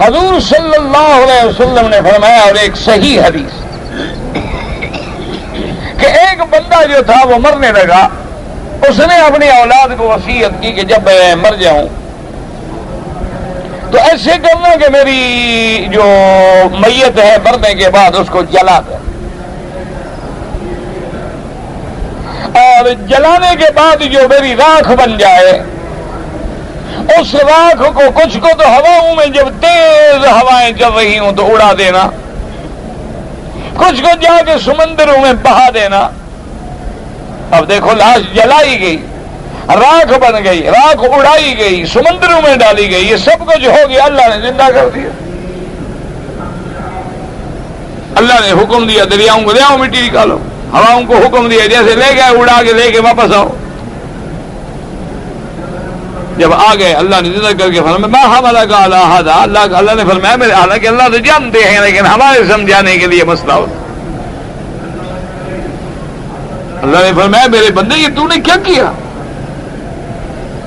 حضور صلی اللہ علیہ وسلم نے فرمایا، اور ایک صحیح حدیث، کہ ایک بندہ جو تھا وہ مرنے لگا، اس نے اپنی اولاد کو وصیت کی کہ جب میں مر جاؤں تو ایسے کرنا کہ میری جو میت ہے مرنے کے بعد اس کو جلا دے، اور جلانے کے بعد جو میری راکھ بن جائے اس راکھ کو کچھ کو تو ہواؤں میں جب تیز ہوائیں چل رہی ہوں تو اڑا دینا، کچھ کو جا کے سمندروں میں بہا دینا. اب دیکھو لاش جلائی گئی، راکھ بن گئی، راکھ اڑائی گئی، سمندروں میں ڈالی گئی، یہ سب کچھ ہو گیا، اللہ نے زندہ کر دیا. اللہ نے حکم دیا دریاؤں کو لے آؤ مٹی نکالو، ہواؤں کو حکم دیا جیسے لے گئے اڑا کے لے کے واپس آؤ. جب آ گئے اللہ نے زندہ کر کے فرمایا ما حملک علی ھذا، اللہ نے فرمایا میرے، حالانکہ اللہ تو جانتے ہیں لیکن ہمارے سمجھانے کے لیے مسئلہ ہوتا. اللہ نے فرمایا میرے بندے یہ تو نے کیا کیا،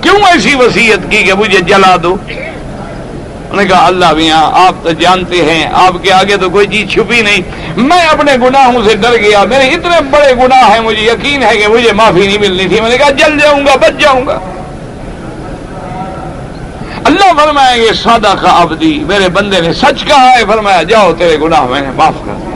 کیوں ایسی وصیت کی کہ مجھے جلا دو؟ انہوں نے کہا اللہ بھی یہاں آپ تو جانتے ہیں، آپ کے آگے تو کوئی چیز چھپی نہیں، میں اپنے گناہوں سے ڈر گیا، میرے اتنے بڑے گناہ ہیں، مجھے یقین ہے کہ مجھے معافی نہیں ملنی تھی، میں نے کہا جل جاؤں گا، بچ جاؤں گا. اللہ فرمائیں گے صادق عبدی، میرے بندے نے سچ کہا ہے، فرمایا جاؤ تیرے گناہ میں نے معاف کر دیا.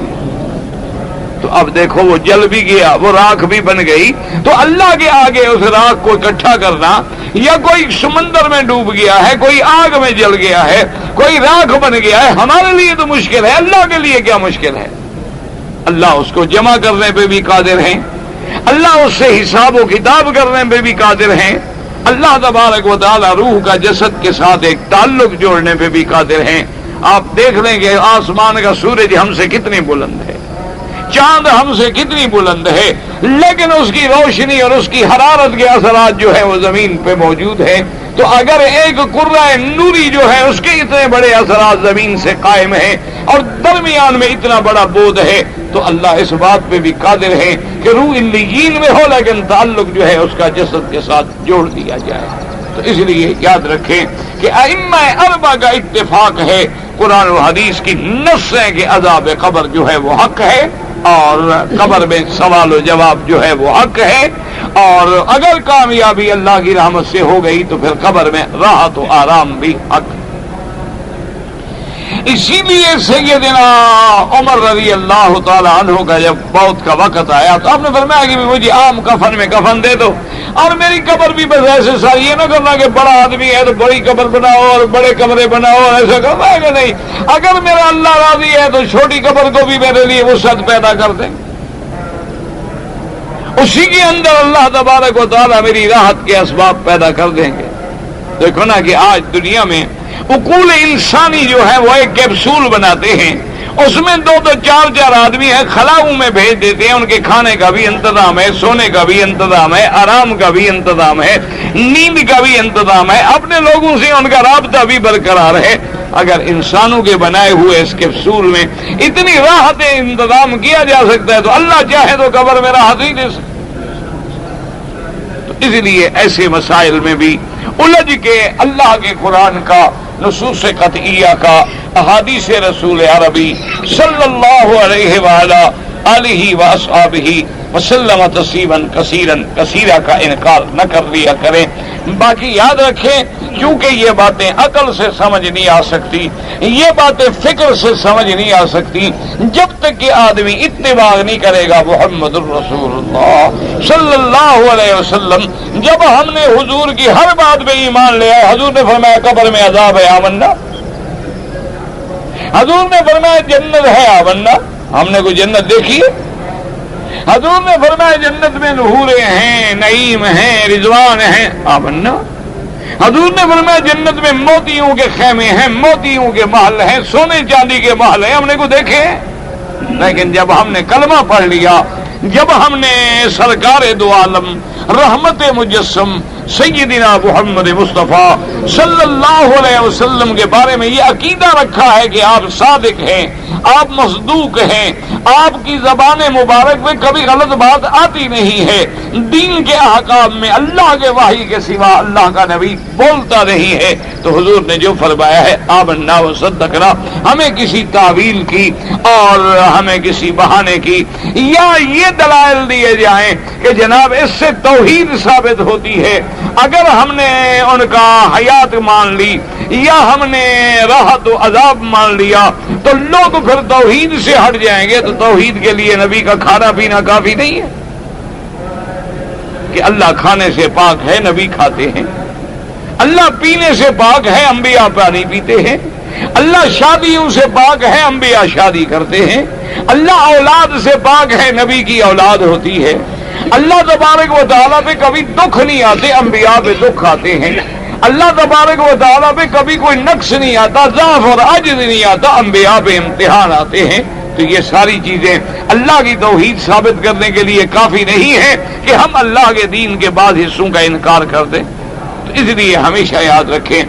تو اب دیکھو وہ جل بھی گیا، وہ راکھ بھی بن گئی. تو اللہ کے آگے اس راکھ کو اکٹھا کرنا، یا کوئی سمندر میں ڈوب گیا ہے، کوئی آگ میں جل گیا ہے، کوئی راکھ بن گیا ہے، ہمارے لیے تو مشکل ہے، اللہ کے لیے کیا مشکل ہے؟ اللہ اس کو جمع کرنے پہ بھی قادر ہیں، اللہ اس سے حساب و کتاب کرنے پہ بھی قادر ہیں، اللہ تبارک و تعالی روح کا جسد کے ساتھ ایک تعلق جوڑنے پہ بھی قادر ہیں. آپ دیکھ لیں کہ آسمان کا سورج ہم سے کتنی بلند ہے، چاند ہم سے کتنی بلند ہے، لیکن اس کی روشنی اور اس کی حرارت کے اثرات جو ہے وہ زمین پہ موجود ہے. تو اگر ایک کرہ نوری جو ہے اس کے اتنے بڑے اثرات زمین سے قائم ہیں اور درمیان میں اتنا بڑا بود ہے، تو اللہ اس بات پہ بھی قادر ہے کہ روح علیین میں ہو لیکن تعلق جو ہے اس کا جسد کے ساتھ جوڑ دیا جائے. تو اس لیے یاد رکھیں کہ ائمہ اربعہ کا اتفاق ہے، قرآن و حدیث کی نص ہے کہ عذاب قبر جو ہے وہ حق ہے، اور قبر میں سوال و جواب جو ہے وہ حق ہے، اور اگر کامیابی اللہ کی رحمت سے ہو گئی تو پھر قبر میں راحت و آرام بھی حق. اسی لیے سیدنا عمر رضی اللہ تعالیٰ عنہ کا جب موت کا وقت آیا تو آپ نے فرمایا کہ مجھے عام کفن میں کفن دے دو، اور میری قبر بھی بس ایسے ساری، یہ نہ کرنا کہ بڑا آدمی ہے تو بڑی قبر بناؤ اور بڑے کمرے بناؤ، ایسا کرنا ہے کہ نہیں، اگر میرا اللہ راضی ہے تو چھوٹی قبر کو بھی میرے لیے وسعت پیدا کر دیں، اسی کے اندر اللہ تبارک و تعالیٰ میری راحت کے اسباب پیدا کر دیں گے۔ دیکھو نا کہ آج دنیا میں عقول انسانی جو ہے وہ ایک کیپسول بناتے ہیں، اس میں دو چار آدمی ہیں، خلاؤں میں بھیج دیتے ہیں، ان کے کھانے کا بھی انتظام ہے، سونے کا بھی انتظام ہے، آرام کا بھی انتظام ہے، نیند کا بھی انتظام ہے، اپنے لوگوں سے ان کا رابطہ بھی برقرار ہے۔ اگر انسانوں کے بنائے ہوئے اس کیپسول میں اتنی راحت انتظام کیا جا سکتا ہے تو اللہ چاہے تو قبر میں راحت ہی دے سکتا۔ تو اس لیے ایسے مسائل میں بھی الجھ کے اللہ کے قرآن کا، نصوص قطعیہ کا، احادیث رسول عربی صلی اللہ علیہ وآلہ واصحابہ وسلم تسلیما کثیرا کا انکار نہ کر لیا کریں۔ باقی یاد رکھیں، کیونکہ یہ باتیں عقل سے سمجھ نہیں آ سکتی، یہ باتیں فکر سے سمجھ نہیں آ سکتی جب تک کہ آدمی اتباع نہیں کرے گا محمد الرسول اللہ صلی اللہ علیہ وسلم۔ جب ہم نے حضور کی ہر بات پہ ایمان لے آئے، حضور نے فرمایا قبر میں عذاب ہے آمنا، حضور نے فرمایا جنت ہے آمنا، ہم نے کوئی جنت دیکھی ہے؟ حضور نے فرمایا جنت میں نحوریں ہیں، نعیم ہیں، رضوان ہیں آمنا، حضور نے فرمایا جنت میں موتیوں کے خیمے ہیں، موتیوں کے محل ہیں، سونے چاندی کے محل ہیں، ہم نے کو دیکھے ہیں؟ لیکن جب ہم نے کلمہ پڑھ لیا، جب ہم نے سرکار دو عالم رحمت مجسم سیدنا محمد مصطفیٰ صلی اللہ علیہ وسلم کے بارے میں یہ عقیدہ رکھا ہے کہ آپ صادق ہیں، آپ مصدوق ہیں، آپ کی زبان مبارک میں کبھی غلط بات آتی نہیں ہے، دین کے احکام میں اللہ کے وحی کے سوا اللہ کا نبی بولتا نہیں ہے، تو حضور نے جو فرمایا ہے آمنا و صدقنا، ہمیں کسی تعویل کی اور ہمیں کسی بہانے کی یا یہ دلائل دیے جائیں کہ جناب اس سے توحید ثابت ہوتی ہے، اگر ہم نے ان کا حیات مان لی یا ہم نے راحت و عذاب مان لیا تو لوگ پھر توحید سے ہٹ جائیں گے، تو توحید کے لیے نبی کا کھانا پینا کافی نہیں ہے کہ اللہ کھانے سے پاک ہے نبی کھاتے ہیں، اللہ پینے سے پاک ہے انبیاء پانی پیتے ہیں، اللہ شادیوں سے پاک ہے انبیاء شادی کرتے ہیں، اللہ اولاد سے پاک ہے نبی کی اولاد ہوتی ہے، اللہ تبارک و تعالیٰ پہ کبھی دکھ نہیں آتے انبیاء پہ دکھ آتے ہیں، اللہ تبارک و تعالیٰ پہ کبھی کوئی نقص نہیں آتا، ضعف اور عجز نہیں آتا، انبیاء پہ امتحان آتے ہیں۔ تو یہ ساری چیزیں اللہ کی توحید ثابت کرنے کے لیے کافی نہیں ہے کہ ہم اللہ کے دین کے بعض حصوں کا انکار کر دیں۔ تو اس لیے ہمیشہ یاد رکھیں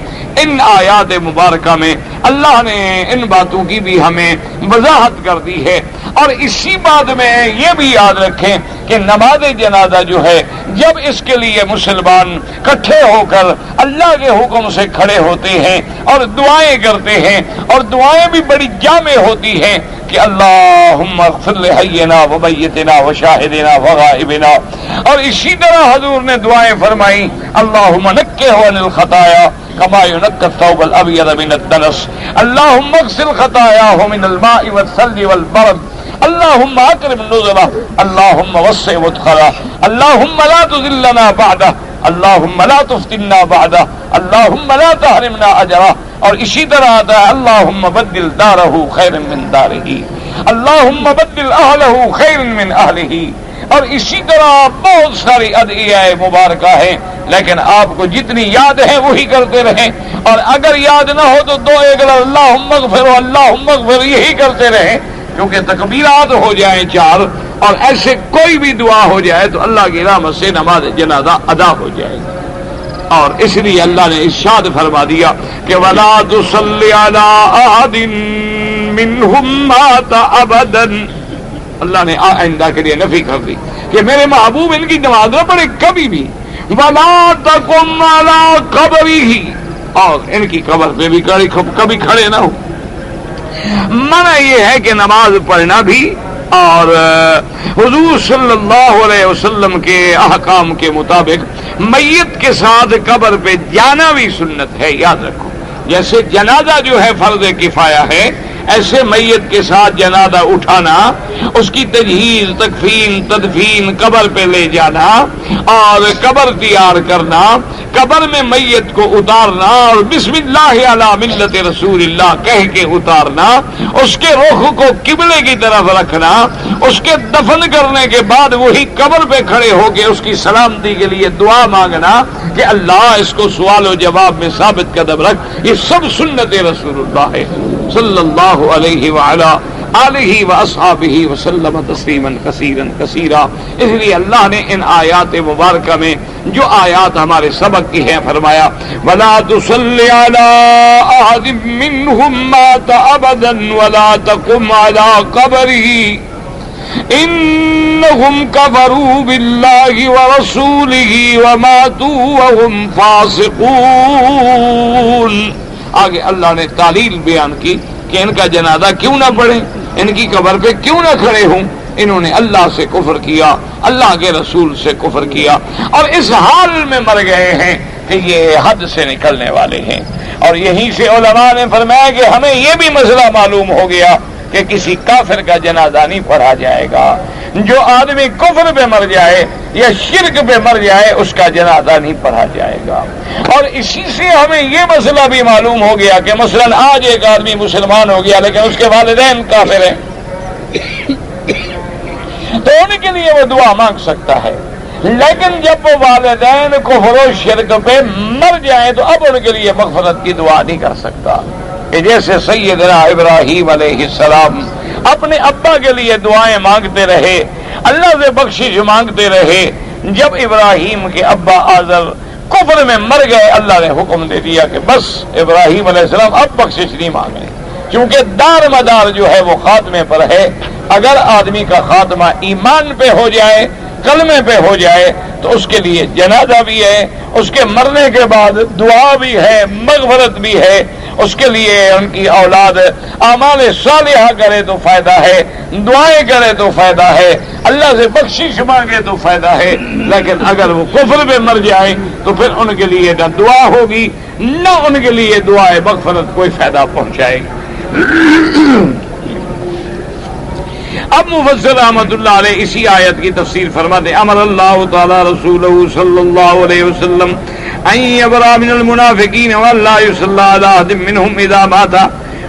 ان آیات مبارکہ میں اللہ نے ان باتوں کی بھی ہمیں وضاحت کر دی ہے، اور اسی بات میں یہ بھی یاد رکھیں کہ نماز جنازہ جو ہے جب اس کے لیے مسلمان کٹھے ہو کر اللہ کے حکم سے کھڑے ہوتے ہیں اور دعائیں کرتے ہیں، اور دعائیں بھی بڑی جامع ہوتی ہیں کہ اللہم اغفر لحینا و میتنا و شاہدنا و غائبنا، اور اسی طرح حضور نے دعائیں فرمائیں اللہم نقہ عن الخطایا کما ینقی الثوب الابیض من الدنس، اللہم اغسل خطایاہ من الماء والثلج والبرد، اللہم اکرم نزلہ، اللہم وسع مدخلہ، اللہم لا تذلنا بعدہ، اللہم لا تفتنا بعدہ، اللہم لا تحرمنا اجرہ، اور اسی طرح آتا ہے اللہم بدل دارہ خیر من دارہ، اللہم بدل اہلہ خیر من اہلہ، اور اسی طرح بہت ساری ادعیہ مبارکہ ہیں، لیکن آپ کو جتنی یاد ہے وہی کرتے رہیں، اور اگر یاد نہ ہو تو دو ایک اللہم اغفر اللہم اغفر یہی کرتے رہیں، کیونکہ تکبیرات ہو جائیں چار اور ایسے کوئی بھی دعا ہو جائے تو اللہ کی رحمت سے نماز جنازہ ادا ہو جائے گی۔ اور اس لیے اللہ نے ارشاد فرما دیا کہ وَلَا تُصَلِّ عَلَىٰ أَحَدٍ مِّنْهُمْ مَاتَ أَبَدًا، اللہ نے آئندہ کے لیے نفی کر دی کہ میرے محبوب ان کی نماز نہ پڑھے کبھی بھی، وَلَا تَقُمْ عَلَىٰ قَبْرِهِ، اور ان کی قبر پہ بھی کبھی کھڑے نہ ہو۔ منع یہ ہے کہ نماز پڑھنا بھی اور حضور صلی اللہ علیہ وسلم کے احکام کے مطابق میت کے ساتھ قبر پہ جانا بھی سنت ہے، یاد رکھو۔ جیسے جنازہ جو ہے فرض کفایہ ہے، ایسے میت کے ساتھ جنازہ اٹھانا، اس کی تجہیز، تکفین، تدفین، قبر پہ لے جانا اور قبر تیار کرنا، قبر میں میت کو اتارنا اور بسم اللہ علی ملت رسول اللہ کہہ کے اتارنا، اس کے رخ کو قبلے کی طرف رکھنا، اس کے دفن کرنے کے بعد وہی قبر پہ کھڑے ہو کے اس کی سلامتی کے لیے دعا مانگنا کہ اللہ اس کو سوال و جواب میں ثابت قدم رکھ، یہ سب سنت رسول اللہ ہے صلی اللہ علیہ وعلا آلہ واصحابہ وسلم تسلیما کثیرا کثیرا۔ اس لیے اللہ نے ان آیات مبارکہ میں جو آیات ہمارے سبق کی ہیں فرمایا وَلَا تُصَلِّ عَلَىٰ أَحَدٍ مِّنْهُم مَّاتَ أَبَدًا وَلَا تَقُمْ عَلَىٰ قَبْرِهِ إِنَّهُمْ كَفَرُوا بِاللَّهِ وَرَسُولِهِ وَمَاتُوا وَهُمْ فَاسِقُونَ۔ آگے اللہ نے تعلیل بیان کی کہ ان کا جنازہ کیوں نہ پڑھیں، ان کی قبر پہ کیوں نہ کھڑے ہوں، انہوں نے اللہ سے کفر کیا، اللہ کے رسول سے کفر کیا اور اس حال میں مر گئے ہیں کہ یہ حد سے نکلنے والے ہیں۔ اور یہیں سے علماء نے فرمایا کہ ہمیں یہ بھی مسئلہ معلوم ہو گیا کہ کسی کافر کا جنازہ نہیں پڑھا جائے گا، جو آدمی کفر پہ مر جائے یا شرک پہ مر جائے اس کا جنازہ نہیں پڑھا جائے گا۔ اور اسی سے ہمیں یہ مسئلہ بھی معلوم ہو گیا کہ مثلا آج ایک آدمی مسلمان ہو گیا لیکن اس کے والدین کافر ہیں تو ان کے لیے وہ دعا مانگ سکتا ہے، لیکن جب وہ والدین کفر و شرک پہ مر جائیں تو اب ان کے لیے مغفرت کی دعا نہیں کر سکتا۔ جیسے سیدنا ابراہیم علیہ السلام اپنے ابا کے لیے دعائیں مانگتے رہے، اللہ سے بخشش مانگتے رہے، جب ابراہیم کے ابا آزر کفر میں مر گئے اللہ نے حکم دے دیا کہ بس ابراہیم علیہ السلام اب بخشش نہیں مانگنے، کیونکہ دار مدار جو ہے وہ خاتمے پر ہے۔ اگر آدمی کا خاتمہ ایمان پہ ہو جائے، کلمے پہ ہو جائے تو اس کے لیے جنازہ بھی ہے، اس کے مرنے کے بعد دعا بھی ہے، مغفرت بھی ہے، اس کے لیے ان کی اولاد اعمال صالحہ کرے تو فائدہ ہے، دعائیں کرے تو فائدہ ہے، اللہ سے بخشش مانگے تو فائدہ ہے۔ لیکن اگر وہ کفر میں مر جائے تو پھر ان کے لیے نہ دعا ہوگی نہ ان کے لیے دعائیں مغفرت کوئی فائدہ پہنچائے گی۔ اب مفسر رحمۃ اللہ علیہ اسی آیت کی تفسیر فرماتے امر اللہ تعالی رسولہ صلی اللہ علیہ وسلم ان یبرأ من المنافقین ولا یصلی علی احد منهم اذا مات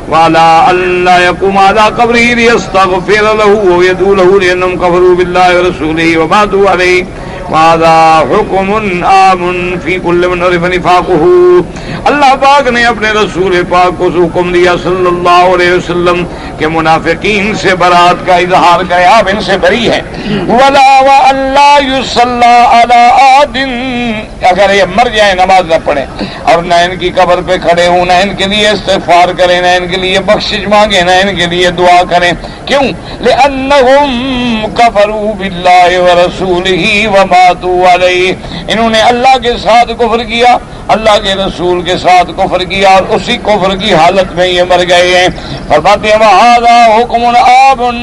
وعلى ان لا يقوم على قبره ليستغفر له ويدعو له لانهم كفروا بالله ورسوله وماتوا عليه وهذا حکم عام فی کل من عرف نفاقه۔ اللہ پاک نے اپنے رسول پاک کو حکم دیا صلی اللہ علیہ وسلم کہ منافقین سے برات کا اظہار کرے، آپ ان سے بری ہیں۔ ولا وان لا يصلى على احد، اگر یہ مر جائیں نماز نہ پڑھیں اور نہ ان کی قبر پہ کھڑے ہوں، نہ ان کے لیے استغفار کریں، نہ ان کے لیے بخشش مانگیں، نہ ان کے لیے دعا کریں، کیوں؟ لأنهم كفروا بالله ورسوله وماتوا عليه، انہوں نے اللہ کے ساتھ کفر کیا، اللہ کے رسول کے ساتھ کفر کیا اور اسی کفر کی حالت میں یہ مر گئے ہیں۔ فرماتے ہیں وَهَذَا حُکْمٌ عَامٌ،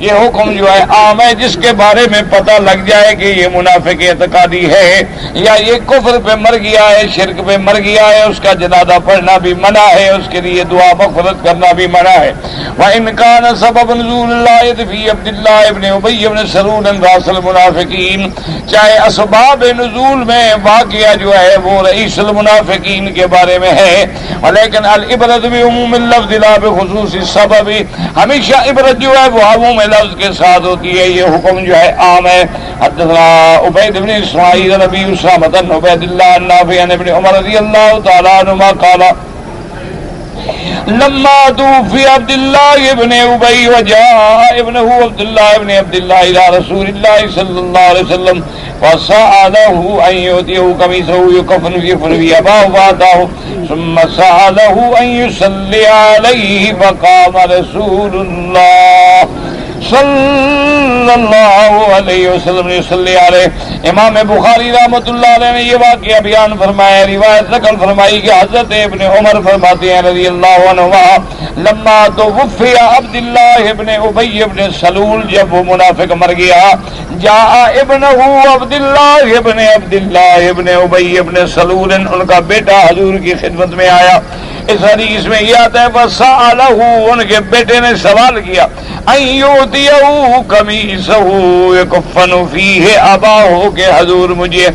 یہ حکم جو ہے عام ہے، جس کے بارے میں پتہ لگ جائے کہ یہ منافق اعتقادی ہے یا یہ کفر پہ مر گیا ہے، شرک پہ مر گیا ہے، اس کا جنازہ پڑھنا بھی منع ہے، اس کے لیے دعا مغفرت کرنا بھی منع ہے۔ وَإِنْ كَانَ سَبَبُ نُزُولِ الْآيَةِ فِي عَبْدِ اللَّهِ بْنِ أُبَيِّ بْنِ سَلُولٍ رَأْسِ الْمُنَافِقِينَ، چاہے اسباب نزول میں واقعہ جو ہے وہ رئیس المنافقین کے بارے میں ہے، لیکن العبرت بعموم اللفظ لا بخصوص السبب، ہمیشہ عبرت جو ہے وہ عموم لفظ کے ساتھ ہوتی ہے، یہ حکم جو ہے عام ہے۔ حدثنا عبید بن اسماعیل نبی اسامۃ بن عبید اللہ النافع عن ابن عمر رضی اللہ تعالی عنہما قال لما توفي عبد الله بن أبي وجاء ابنه عبد الله بن عبد الله إلى رسول الله صلى الله عليه وسلم فسأله أن يؤتيه قميصه يكفن فيه أباه فأتاه ثم سأله أن يصلي عليه فقام رسول الله صلی اللہ علیہ وسلم صلی علیہ۔ امام بخاری رحمۃ اللہ علیہ نے یہ واقعہ بیان فرمایا، روایت نقل فرمائی کہ حضرت ابن عمر فرماتے ہیں رضی اللہ عنہما لما توفی عبد اللہ ابن ابی ابن سلول، جب وہ منافق مر گیا، جاء ابنہ عبد اللہ ابن ابی ابن سلول، ان کا بیٹا حضور کی خدمت میں آیا اس حدیث میں یہ آتا ہے فَسَأَلَهُ ان کے بیٹے نے سوال کیا أَن يُؤْتِيَهُ قَمِيصَهُ يُكَفَّنُ فِيهِ أَبَاهُ کہ حضور مجھے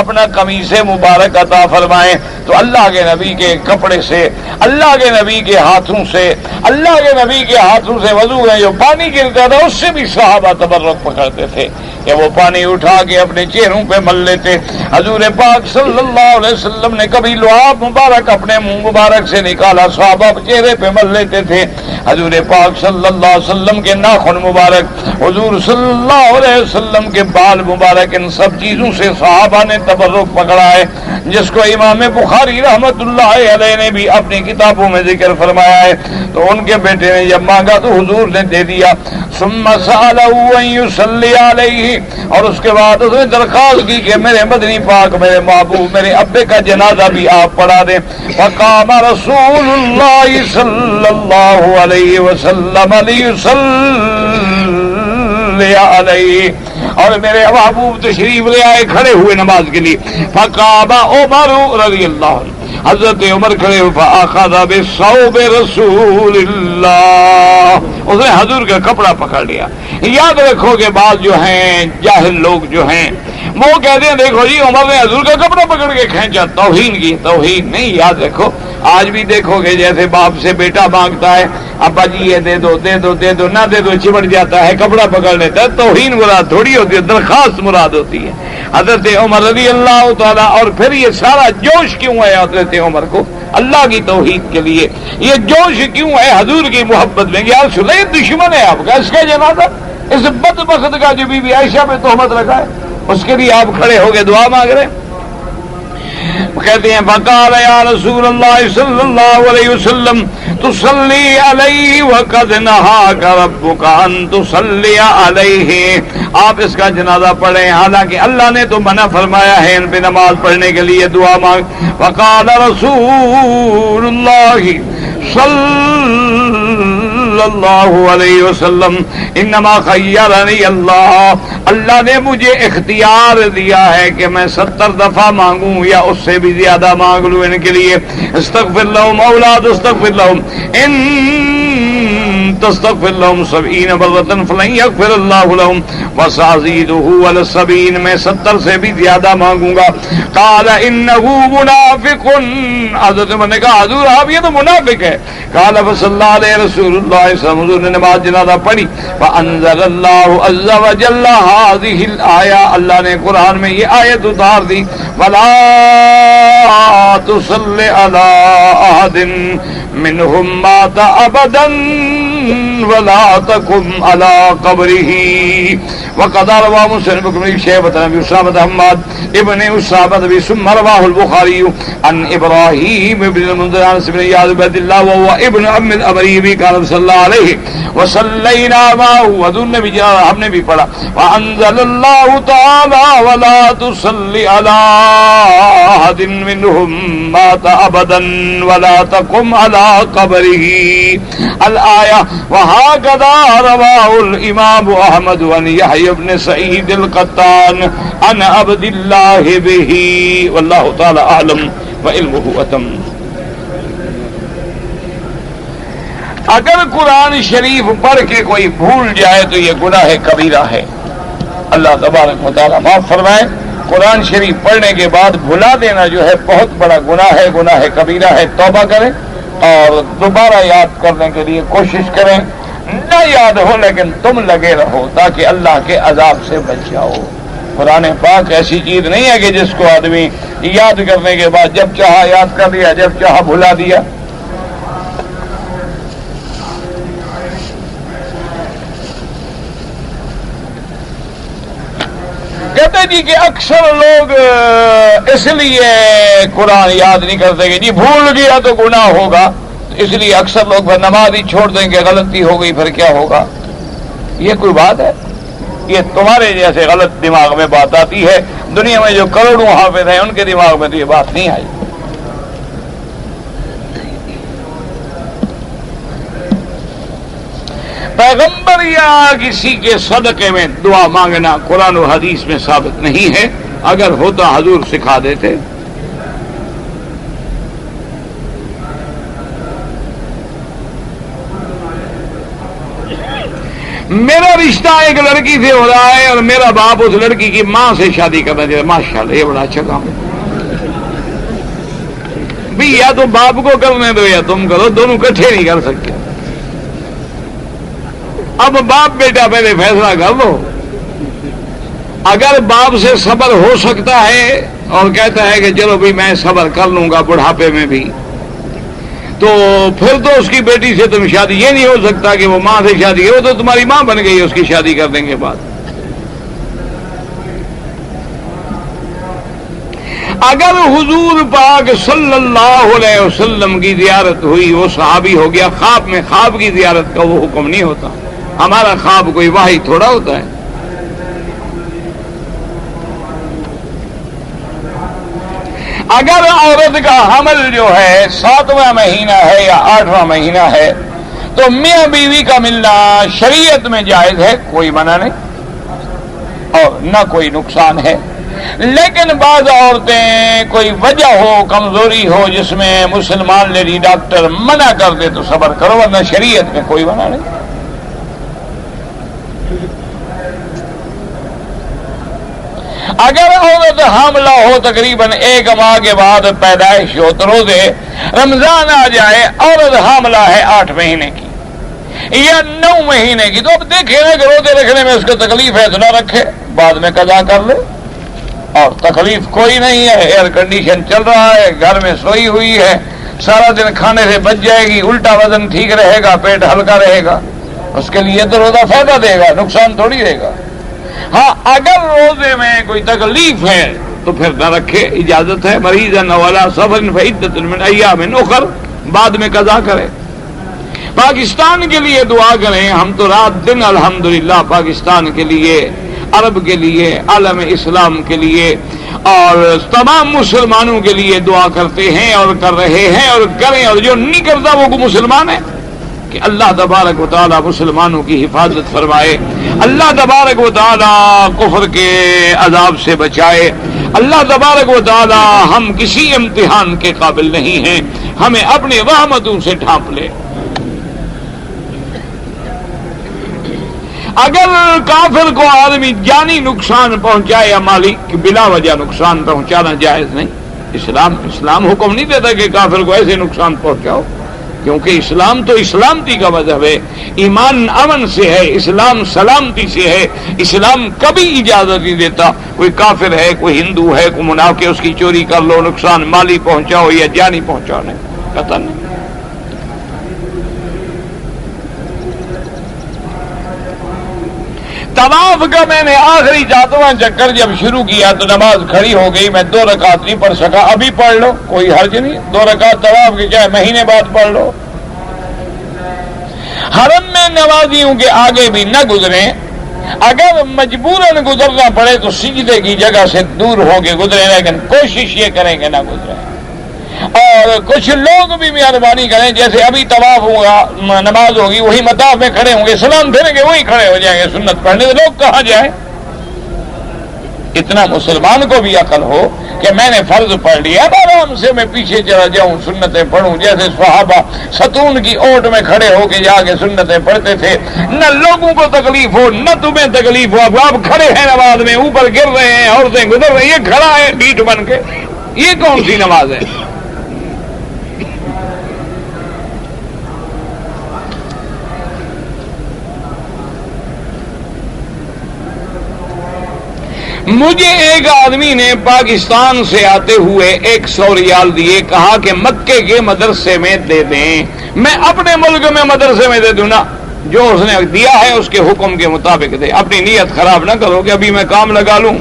اپنا قمیص مبارک عطا فرمائیں. تو اللہ کے نبی کے کپڑے سے، اللہ کے نبی کے ہاتھوں سے، اللہ کے نبی کے ہاتھوں سے وضو میں جو پانی گرتا تھا اس سے بھی صحابہ تبرک پکڑتے تھے کہ وہ پانی اٹھا کے اپنے چہروں پہ مل لیتے. حضور پاک صلی اللہ علیہ وسلم نے کبھی لعاب مبارک اپنے منہ مبارک سے نکالا، صحابہ چہرے پہ مل لیتے تھے. حضور پاک صلی اللہ علیہ وسلم کے ناخن مبارک، حضور صلی اللہ علیہ وسلم کے بال مبارک، ان سب چیزوں سے صحابہ نے تبرک پکڑا ہے، جس کو امام بخاری رحمت اللہ علیہ نے بھی اپنی کتابوں میں ذکر فرمایا ہے. تو ان کے بیٹے نے جب مانگا تو حضور نے دے دیا. ثم سأله أن يصلي عليه اور اس کے بعد اس نے درخواست کی کہ میرے مدنی پاک، میرے محبوب، میرے ابے کا جنازہ بھی آپ پڑھا دیں. فقام رسول اللہ صلی اللہ علیہ وسلم لیصلی علیہ اور میرے محبوب تشریف لے آئے، کھڑے ہوئے نماز کے لیے. فقام عمر رضی اللہ عنہ حضرت عمر کھڑے ہوئے. فاخذ بثوب رسول اللہ اس نے حضور کا کپڑا پکڑ لیا. یاد رکھو کہ بعض جو ہیں جاہل لوگ جو ہیں وہ کہتے ہیں دیکھو جی عمر نے حضور کا کپڑا پکڑ کے کھینچا، توہین کی. توہین نہیں. یاد رکھو آج بھی دیکھو گے جیسے باپ سے بیٹا مانگتا ہے ابا جی یہ دے دو، دے دو، دے دو، نہ دے دو چمٹ جاتا ہے، کپڑا پکڑ لیتا ہے. توہین مراد تھوڑی ہوتی ہے، درخواست مراد ہوتی ہے. حضرت عمر رضی اللہ تعالیٰ اور پھر یہ سارا جوش کیوں ہے حضرت عمر کو اللہ کی توحید کے لیے؟ یہ جوش کیوں ہے حضور کی محبت میں؟ یا سلیم دشمن ہے آپ کا، اس کا جنازہ اس بدبخت کا جو بی بی عائشہ پہ تہمت رکھا ہے اس کے لیے آپ کھڑے ہو کے دعا مانگ رہے ہیں. کہتے ہیں فقال یا رسول اللہ صلی اللہ علیہ وسلم تصلی علیہ وقد نہاک ربک ان تصلی علیہ، آپ اس کا جنازہ پڑھیں حالانکہ اللہ نے تو منع فرمایا ہے ان پہ نماز پڑھنے کے لیے، دعا مانگ. وقال رسول اللہ صلی اللہ علیہ وسلم انما خیرنی اللہ، اللہ نے مجھے اختیار دیا ہے کہ میں 70 دفعہ مانگوں یا اس سے بھی زیادہ مانگ لوں ان کے لیے. استغفر لهم او لا تستغفر لهم ان تستغفر لهم 70 مرة فلن يغفر الله لهم وسأزيده على 70، میں 70 سے بھی زیادہ مانگوں گا. قال انه منافق، حضرت عمر نے کہا حضور آپ یہ تو منافق ہے. قال فصلى عليه رسول الله صلى الله عليه وسلم، حضور نے نماز جنازہ پڑھی. فانزل الله عز وجل هذه الآية، اللہ نے قرآن میں یہ آیت اتار دی. ولا تصل على أحد منهم مات أبدا ولا تقم على قبره. وقد روى مسلم بن شيبة عن أسامة حماد ابن أسامة ثم رواه البخاري عن إبراهيم بن المنذر عن بن إياس بن عبد الله وهو ابن عم الأمري قال صلى الله عليه وصلينا معه، وذو النبي ہم نے بھی پڑھا. وأنزل الله تعالى ولا تصلي على أحد منهم مات أبدا ولا تقم على قبره الآية. وهكذا رواه الإمام أحمد عن يحيى بن سعيد القطان عن عبد الله به والله تعالى أعلم وعلمه أتم. اگر قرآن شریف پڑھ کے کوئی بھول جائے تو یہ گناہ کبیرہ ہے، اللہ تبارک و تعالیٰ معاف فرمائے. قرآن شریف پڑھنے کے بعد بھلا دینا جو ہے بہت بڑا گناہ ہے، گناہ کبیرہ ہے. توبہ کریں اور دوبارہ یاد کرنے کے لیے کوشش کریں. نہ یاد ہو لیکن تم لگے رہو تاکہ اللہ کے عذاب سے بچ جاؤ. قرآن پاک ایسی چیز نہیں ہے کہ جس کو آدمی یاد کرنے کے بعد جب چاہا یاد کر لیا، جب چاہا بھلا دیا. کہتے جی کہ اکثر لوگ اس لیے قرآن یاد نہیں کرتے کہ جی بھول گیا تو گناہ ہوگا، اس لیے اکثر لوگ پھر نماز ہی چھوڑ دیں گے، غلطی ہو گئی پھر کیا ہوگا. یہ کوئی بات ہے؟ یہ تمہارے جیسے غلط دماغ میں بات آتی ہے. دنیا میں جو کروڑوں حافظ ہیں ان کے دماغ میں تو یہ بات نہیں آئی. پیغمبر یا کسی کے صدقے میں دعا مانگنا قرآن و حدیث میں ثابت نہیں ہے. اگر ہوتا حضور سکھا دیتے. میرا رشتہ ایک لڑکی سے ہو رہا ہے اور میرا باپ اس لڑکی کی ماں سے شادی کرنا چاہتا ہے، ماشاءاللہ یہ بڑا اچھا کام ہے بھی، یا تو باپ کو کرنے دو یا تم کرو، دونوں کٹھے نہیں کر سکتے۔ اب باپ بیٹا پہلے فیصلہ کر لو، اگر باپ سے صبر ہو سکتا ہے اور کہتا ہے کہ چلو بھائی میں صبر کر لوں گا بڑھاپے میں بھی، تو پھر تو اس کی بیٹی سے تم شادی، یہ نہیں ہو سکتا کہ وہ ماں سے شادی، وہ تو تمہاری ماں بن گئی اس کی شادی کرنے کے بعد۔ اگر حضور پاک صلی اللہ علیہ وسلم کی زیارت ہوئی، وہ صحابی ہو گیا خواب میں، خواب کی زیارت کا وہ حکم نہیں ہوتا، ہمارا خواب کوئی وحی تھوڑا ہوتا ہے۔ اگر عورت کا حمل جو ہے 7واں مہینہ ہے یا 8واں مہینہ ہے تو میاں بیوی کا ملنا شریعت میں جائز ہے، کوئی منع نہیں اور نہ کوئی نقصان ہے، لیکن بعض عورتیں کوئی وجہ ہو، کمزوری ہو جس میں مسلمان لیڈی ڈاکٹر منع کر دے تو صبر کرو، ورنہ شریعت میں کوئی منع نہیں۔ اگر عورت حاملہ ہو تقریباً 1 ماہ کے بعد پیدائش ہو تو روزے رمضان آ جائے، عورت حاملہ ہے 8 مہینے کی یا 9 مہینے کی، تو اب دیکھیں نا کہ روزے رکھنے میں اس کو تکلیف ہے تو نہ رکھے، بعد میں قضا کر لے، اور تکلیف کوئی نہیں ہے، ایئر کنڈیشن چل رہا ہے، گھر میں سوئی ہوئی ہے، سارا دن کھانے سے بچ جائے گی، الٹا وزن ٹھیک رہے گا، پیٹ ہلکا رہے گا، اس کے لیے تو روزہ فائدہ دے گا، نقصان تھوڑی دے گا۔ ہاں اگر روزے میں کوئی تکلیف ہے تو پھر نہ رکھے، اجازت ہے، مریضاً وعلی سفر فعدۃ من ایام اخر، بعد میں قضا کرے۔ پاکستان کے لیے دعا کریں، ہم تو رات دن الحمدللہ پاکستان کے لیے، عرب کے لیے، عالم اسلام کے لیے اور تمام مسلمانوں کے لیے دعا کرتے ہیں اور کر رہے ہیں اور کریں، اور جو نہیں کرتا وہ مسلمان ہے، کہ اللہ تبارک و تعالی مسلمانوں کی حفاظت فرمائے، اللہ تبارک و تعالی کفر کے عذاب سے بچائے، اللہ تبارک و تعالی ہم کسی امتحان کے قابل نہیں ہیں، ہمیں اپنے رحمتوں سے ڈھانپ لے۔ اگر کافر کو آدمی جانی نقصان پہنچائے یا مالی بلا وجہ نقصان پہنچانا جائز نہیں، اسلام حکم نہیں دیتا کہ کافر کو ایسے نقصان پہنچاؤ، کیونکہ اسلام تو اسلامتی کا مذہب ہے، ایمان امن سے ہے، اسلام سلامتی سے ہے، اسلام کبھی اجازت نہیں دیتا کوئی کافر ہے، کوئی ہندو ہے، کوئی منافق، اس کی چوری کر لو، نقصان مالی پہنچاؤ یا جانی پہنچاؤ، نہیں، قطع نہیں۔ طواف کا میں نے آخری 7واں چکر جب شروع کیا تو نماز کھڑی ہو گئی، میں 2 رکعت نہیں پڑھ سکا، ابھی پڑھ لو کوئی حرج نہیں، 2 رکعت طواف کی چاہے مہینے بعد پڑھ لو۔ حرم میں نمازیوں کے آگے بھی نہ گزریں، اگر مجبوراً گزرنا پڑے تو سجدے کی جگہ سے دور ہو کے گزریں، لیکن کوشش یہ کریں کہ نہ گزریں۔ اور کچھ لوگ بھی مہربانی کریں، جیسے ابھی طواف ہوگا، نماز ہوگی، وہی مطاف میں کھڑے ہوں گے، سلام پھیریں گے، وہی کھڑے ہو جائیں گے سنت پڑھنے، تو لوگ کہاں جائیں؟ اتنا مسلمان کو بھی عقل ہو کہ میں نے فرض پڑھ لیا، اب آرام سے میں پیچھے چلا جاؤں، سنتیں پڑھوں، جیسے صحابہ ستون کی اوٹ میں کھڑے ہو کے جا کے سنتیں پڑھتے تھے، نہ لوگوں کو تکلیف ہو نہ تمہیں تکلیف ہو۔ اب آپ کھڑے ہیں نماز میں، اوپر گر رہے ہیں، عورتیں گزر رہی ہیں، یہ کھڑا ہے ڈیٹ بن کے، یہ کون سی نماز ہے؟ مجھے ایک آدمی نے پاکستان سے آتے ہوئے 100 ریال دیے، کہا کہ مکے کے مدرسے میں دے دیں، میں اپنے ملک میں مدرسے میں دے دوں نا، جو اس نے دیا ہے اس کے حکم کے مطابق دے، اپنی نیت خراب نہ کرو کہ ابھی میں کام لگا لوں،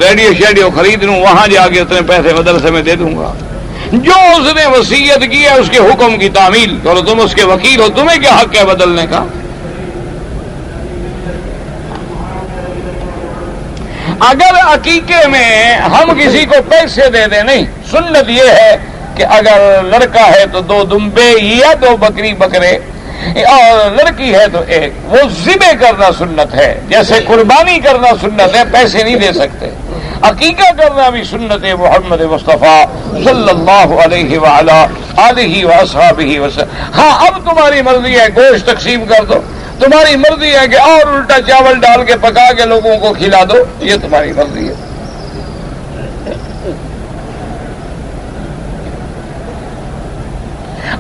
ریڈیو شیڈیو خرید لوں، وہاں جا کے اتنے پیسے مدرسے میں دے دوں گا۔ جو اس نے وصیت کی ہے اس کے حکم کی تعمیل کرو، تم اس کے وکیل ہو، تمہیں کیا حق ہے بدلنے کا؟ اگر عقیقے میں ہم کسی کو پیسے دے دیں، نہیں، سنت یہ ہے کہ اگر لڑکا ہے تو 2 دمبے یا 2 بکری بکرے، اور لڑکی ہے تو 1، وہ ذبح کرنا سنت ہے، جیسے قربانی کرنا سنت ہے، پیسے نہیں دے سکتے۔ عقیقہ کرنا بھی سنت محمد مصطفیٰ صلی اللہ علیہ وآلہ آلہ واصحابہ وسلم۔ ہاں اب تمہاری مرضی ہے، گوشت تقسیم کر دو، تمہاری مرضی ہے کہ اور الٹا چاول ڈال کے پکا کے لوگوں کو کھلا دو، یہ تمہاری مرضی ہے۔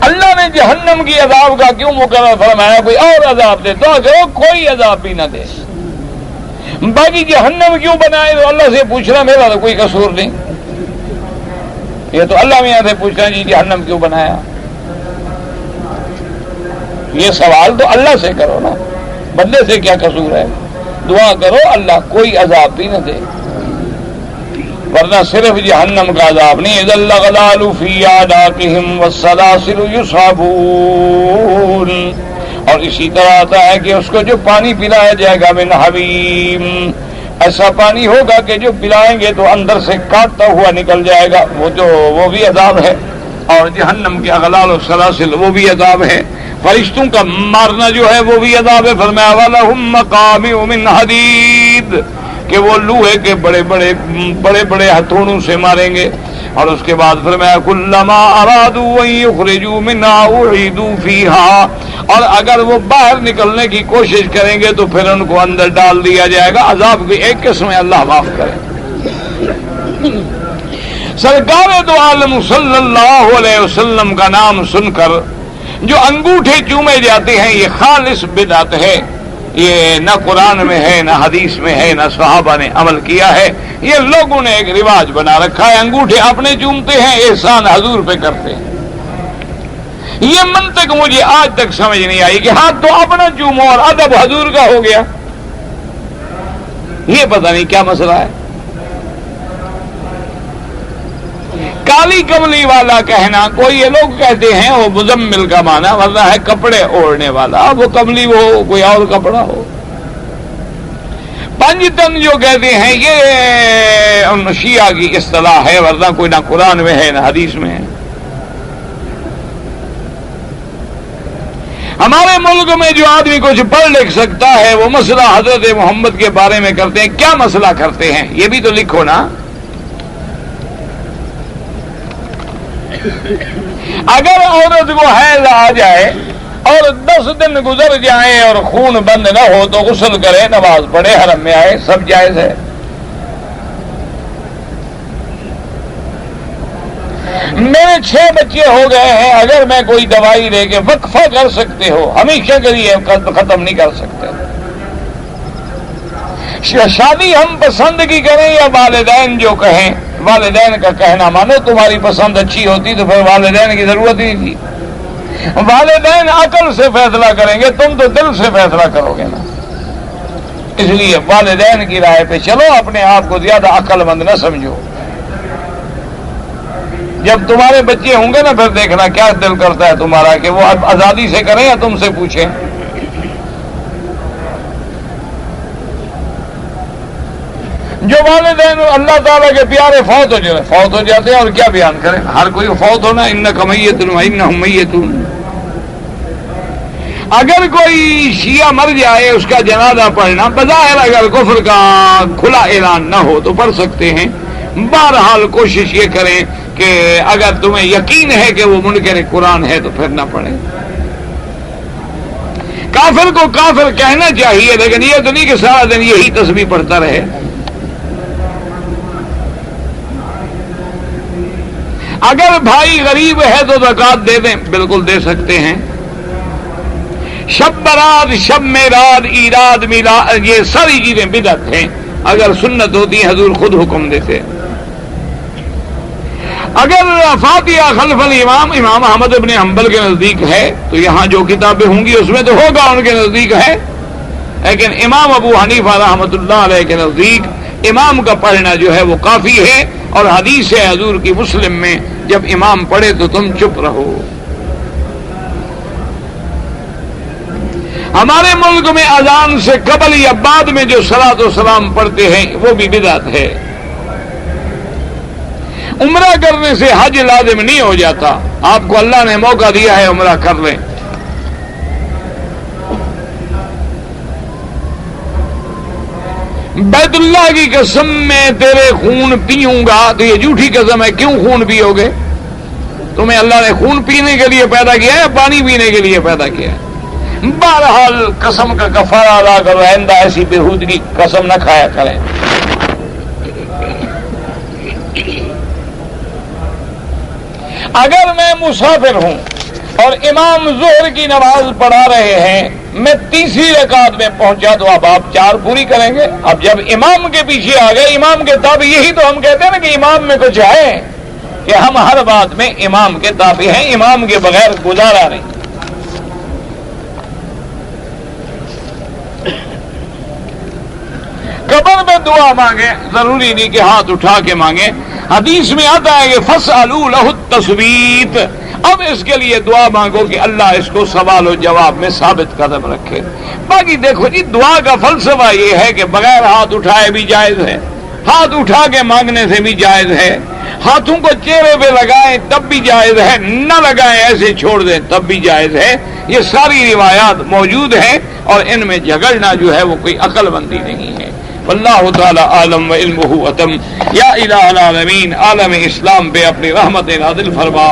اللہ نے جہنم کی عذاب کا کیوں مقرر فرمایا؟ کوئی اور عذاب دے تو کرو، کوئی عذاب بھی نہ دے۔ باقی جہنم کیوں بنائے تو اللہ سے پوچھنا، میرا تو کوئی قصور نہیں، یہ تو اللہ میاں سے پوچھنا جی جہنم کیوں بنایا، یہ سوال تو اللہ سے کرو نا، بندے سے کیا قصور ہے؟ دعا کرو اللہ کوئی عذاب بھی نہ دے، ورنہ صرف جہنم کا عذاب نہیں، اذا الاغلال فی اعناقہم والسلاسل یصحبون، اور اسی طرح آتا ہے کہ اس کو جو پانی پلایا جائے گا من حمیم، ایسا پانی ہوگا کہ جو پلائیں گے تو اندر سے کاٹتا ہوا نکل جائے گا، وہ بھی عذاب ہے، اور جہنم کے اغلال و سلاسل وہ بھی عذاب ہے، فرشتوں کا مارنا جو ہے وہ بھی عذاب ہے۔ فرمایا وَلَهُمْ مَقَامِعُ مِنْ حَدِيدٍ، کہ وہ لوہے کے بڑے بڑے ہتھوڑوں سے ماریں گے، اور اس کے بعد فرمایا کلما ارادوا ان یخرجوا منها اعیدوا فیها، اور اگر وہ باہر نکلنے کی کوشش کریں گے تو پھر ان کو اندر ڈال دیا جائے گا۔ عذاب کی ایک قسم ہے، اللہ معاف کرے۔ سرکار دو عالم صلی اللہ علیہ وسلم کا نام سن کر جو انگوٹھے چومے جاتے ہیں یہ خالص بدعت ہے، یہ نہ قرآن میں ہے، نہ حدیث میں ہے، نہ صحابہ نے عمل کیا ہے، یہ لوگوں نے ایک رواج بنا رکھا ہے، انگوٹھے اپنے چومتے ہیں، احسان حضور پہ کرتے ہیں۔ یہ منطق مجھے آج تک سمجھ نہیں آئی کہ ہاتھ تو اپنا چومو اور ادب حضور کا ہو گیا، یہ پتہ نہیں کیا مسئلہ ہے۔ کالی کملی والا کہنا، کوئی یہ لوگ کہتے ہیں وہ مزمل کا معنی، ورنہ ہے کپڑے اوڑھنے والا، وہ کملی وہ کوئی اور کپڑا ہو۔ پنجتن جو کہتے ہیں یہ ان شیعہ کی اصطلاح ہے، ورنہ کوئی نہ قرآن میں ہے نہ حدیث میں ہے۔ ہمارے ملک میں جو آدمی کچھ پڑھ لکھ سکتا ہے وہ مسئلہ حضرت محمد کے بارے میں کرتے ہیں، کیا مسئلہ کرتے ہیں یہ بھی تو لکھو نا۔ اگر عورت کو حیض آ جائے اور 10 دن گزر جائیں اور خون بند نہ ہو تو غسل کرے، نماز پڑھے، حرم میں آئے، سب جائز ہے۔ میرے 6 بچے ہو گئے ہیں، اگر میں کوئی دوائی لے کے وقفہ کر سکتے ہو، ہمیشہ کے لیے ختم نہیں کر سکتے۔ شادی ہم پسند کی کریں یا والدین جو کہیں، والدین کا کہنا مانو، تمہاری پسند اچھی ہوتی تو پھر والدین کی ضرورت ہی نہیں تھی۔ والدین عقل سے فیصلہ کریں گے، تم تو دل سے فیصلہ کرو گے نا، اس لیے والدین کی رائے پہ چلو، اپنے آپ کو زیادہ عقل مند نہ سمجھو۔ جب تمہارے بچے ہوں گے نا پھر دیکھنا کیا دل کرتا ہے تمہارا کہ وہ آزادی سے کریں یا تم سے پوچھیں۔ جو والدین اللہ تعالیٰ کے پیارے فوت ہو جاتے ہیں، اور کیا بیان کریں، ہر کوئی فوت ہونا، انک میت وانہم میتون۔ اگر کوئی شیعہ مر جائے اس کا جنازہ پڑھنا بظاہر اگر کفر کا کھلا اعلان نہ ہو تو پڑھ سکتے ہیں، بہرحال کوشش یہ کریں کہ اگر تمہیں یقین ہے کہ وہ منکر قرآن ہے تو پھر نہ پڑھیں۔ کافر کو کافر کہنا چاہیے، لیکن یہ تو نہیں کہ سارا دن یہی تسبیح پڑھتا رہے۔ اگر بھائی غریب ہے تو زکوٰۃ دے دیں، بالکل دے سکتے ہیں۔ شب برات، شب میراد، ایراد، میلاد، یہ ساری چیزیں بدعت ہیں، اگر سنت ہوتی ہیں حضور خود حکم دیتے۔ اگر فاتحہ خلف الامام امام احمد ابن حنبل کے نزدیک ہے تو یہاں جو کتابیں ہوں گی اس میں تو ہوگا ان کے نزدیک ہے، لیکن امام ابو حنیفہ رحمۃ اللہ علیہ کے نزدیک امام کا پڑھنا جو ہے وہ کافی ہے، اور حدیث ہے حضور کی مسلم میں جب امام پڑھے تو تم چپ رہو۔ ہمارے ملک میں اذان سے قبل یا بعد میں جو صلاۃ و سلام پڑھتے ہیں وہ بھی بدعت ہے۔ عمرہ کرنے سے حج لازم نہیں ہو جاتا، آپ کو اللہ نے موقع دیا ہے عمرہ کر لیں۔ بیت اللہ کی قسم میں تیرے خون پیوں گا، تو یہ جھوٹی قسم ہے، کیوں خون پیو گے؟ تمہیں اللہ نے خون پینے کے لیے پیدا کیا ہے یا پانی پینے کے لیے پیدا کیا ہے؟ بہرحال قسم کا کفارہ ادا کرو، آئندہ ایسی بےہودگی قسم نہ کھایا کریں۔ اگر میں مسافر ہوں اور امام ظہر کی نماز پڑھا رہے ہیں، میں تیسری رکعت میں پہنچا تو اب آپ 4 پوری کریں گے؟ اب جب امام کے پیچھے آ گئے، امام کے تابع، یہی تو ہم کہتے ہیں نا کہ امام میں کچھ ہے، کہ ہم ہر بات میں امام کے تابع ہیں، امام کے بغیر گزارا نہیں۔ قبر میں دعا مانگے، ضروری نہیں کہ ہاتھ اٹھا کے مانگے، حدیث میں آتا ہے کہ فاسألوا لہ التثبیت، اب اس کے لیے دعا مانگو کہ اللہ اس کو سوال و جواب میں ثابت قدم رکھے۔ باقی دیکھو جی، دعا کا فلسفہ یہ ہے کہ بغیر ہاتھ اٹھائے بھی جائز ہے، ہاتھ اٹھا کے مانگنے سے بھی جائز ہے، ہاتھوں کو چہرے پہ لگائیں تب بھی جائز ہے، نہ لگائیں ایسے چھوڑ دیں تب بھی جائز ہے۔ یہ ساری روایات موجود ہیں اور ان میں جھگڑنا جو ہے وہ کوئی عقل مندی نہیں ہے۔ واللہ تعالی عالم و علمہ اتم۔ یا الہ العالمین، عالم اسلام پہ اپنی رحمت نازل فرما۔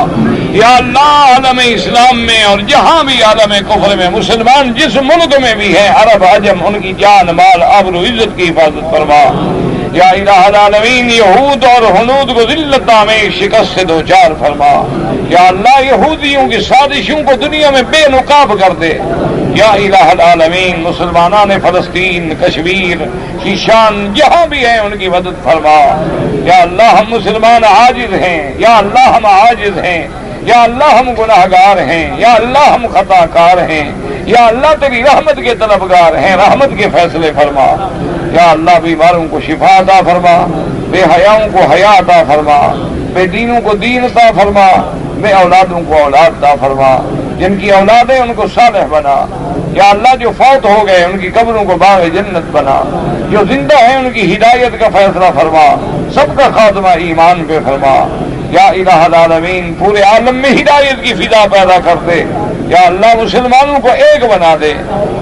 یا اللہ، عالم اسلام میں اور جہاں بھی عالم کفر میں مسلمان جس ملک میں بھی ہیں، عرب عجم، ان کی جان مال آبرو عزت کی حفاظت فرما۔ یا الہ العالمین، یہود اور ہنود کو ذلت میں شکست سے دوچار فرما۔ یا اللہ، یہودیوں کی سازشوں کو دنیا میں بے نقاب کر دے۔ یا الہ العالمین، مسلمانان فلسطین، کشمیر، شیشان جہاں بھی ہیں ان کی مدد فرما۔ یا اللہ، ہم مسلمان عاجز ہیں، یا اللہ ہم عاجز ہیں، یا اللہ ہم گناہگار ہیں، یا اللہ ہم خطا کار ہیں، یا اللہ تیری رحمت کے طلبگار ہیں، رحمت کے فیصلے فرما۔ یا اللہ، بیماروں کو شفا عطا فرما، بے حیاؤں کو حیا عطا فرما، بے دینوں کو دین عطا فرما، بے اولادوں کو اولاد عطا فرما، جن کی اولادیں ان کو صالح بنا۔ یا اللہ، جو فوت ہو گئے ان کی قبروں کو باغ جنت بنا، جو زندہ ہیں ان کی ہدایت کا فیصلہ فرما، سب کا خاتمہ ایمان پہ فرما۔ یا الہ العالمین، پورے عالم میں ہدایت کی فضا پیدا کر دے۔ یا اللہ، مسلمانوں کو ایک بنا دے۔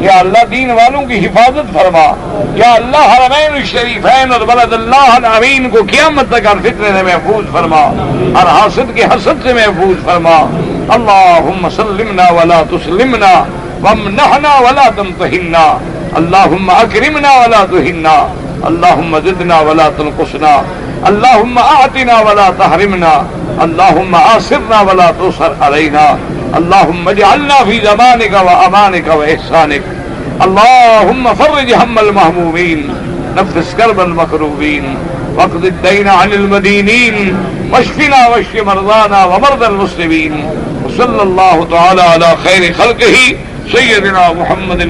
یا اللہ، دین والوں کی حفاظت فرما۔ یا اللہ، حرمین الشریفین اور بلد اللہ الامین کو قیامت تک ہر فتنے سے محفوظ فرما، ہر حاسد کے حسد سے محفوظ فرما۔ اللہم سلمنا ولا تسلمنا، وامنحنا ولا تمتحنا، اللہم اکرمنا ولا تہنا، اللہم زدنا ولا تنقصنا، اللہم اعطنا ولا تحرمنا، اللہم آثرنا ولا تؤثر علینا، اللہم اجعلنا فی زمانک و امانک و احسانک، اللہم فرج ہم المہمومین، نفس کرب المکروبین، واقض الدین عن المدینین، واشفنا واشف مرضانا ومرضى المسلمین، وصلی اللہ تعالی علی خیر خلقہ سیدنا محمد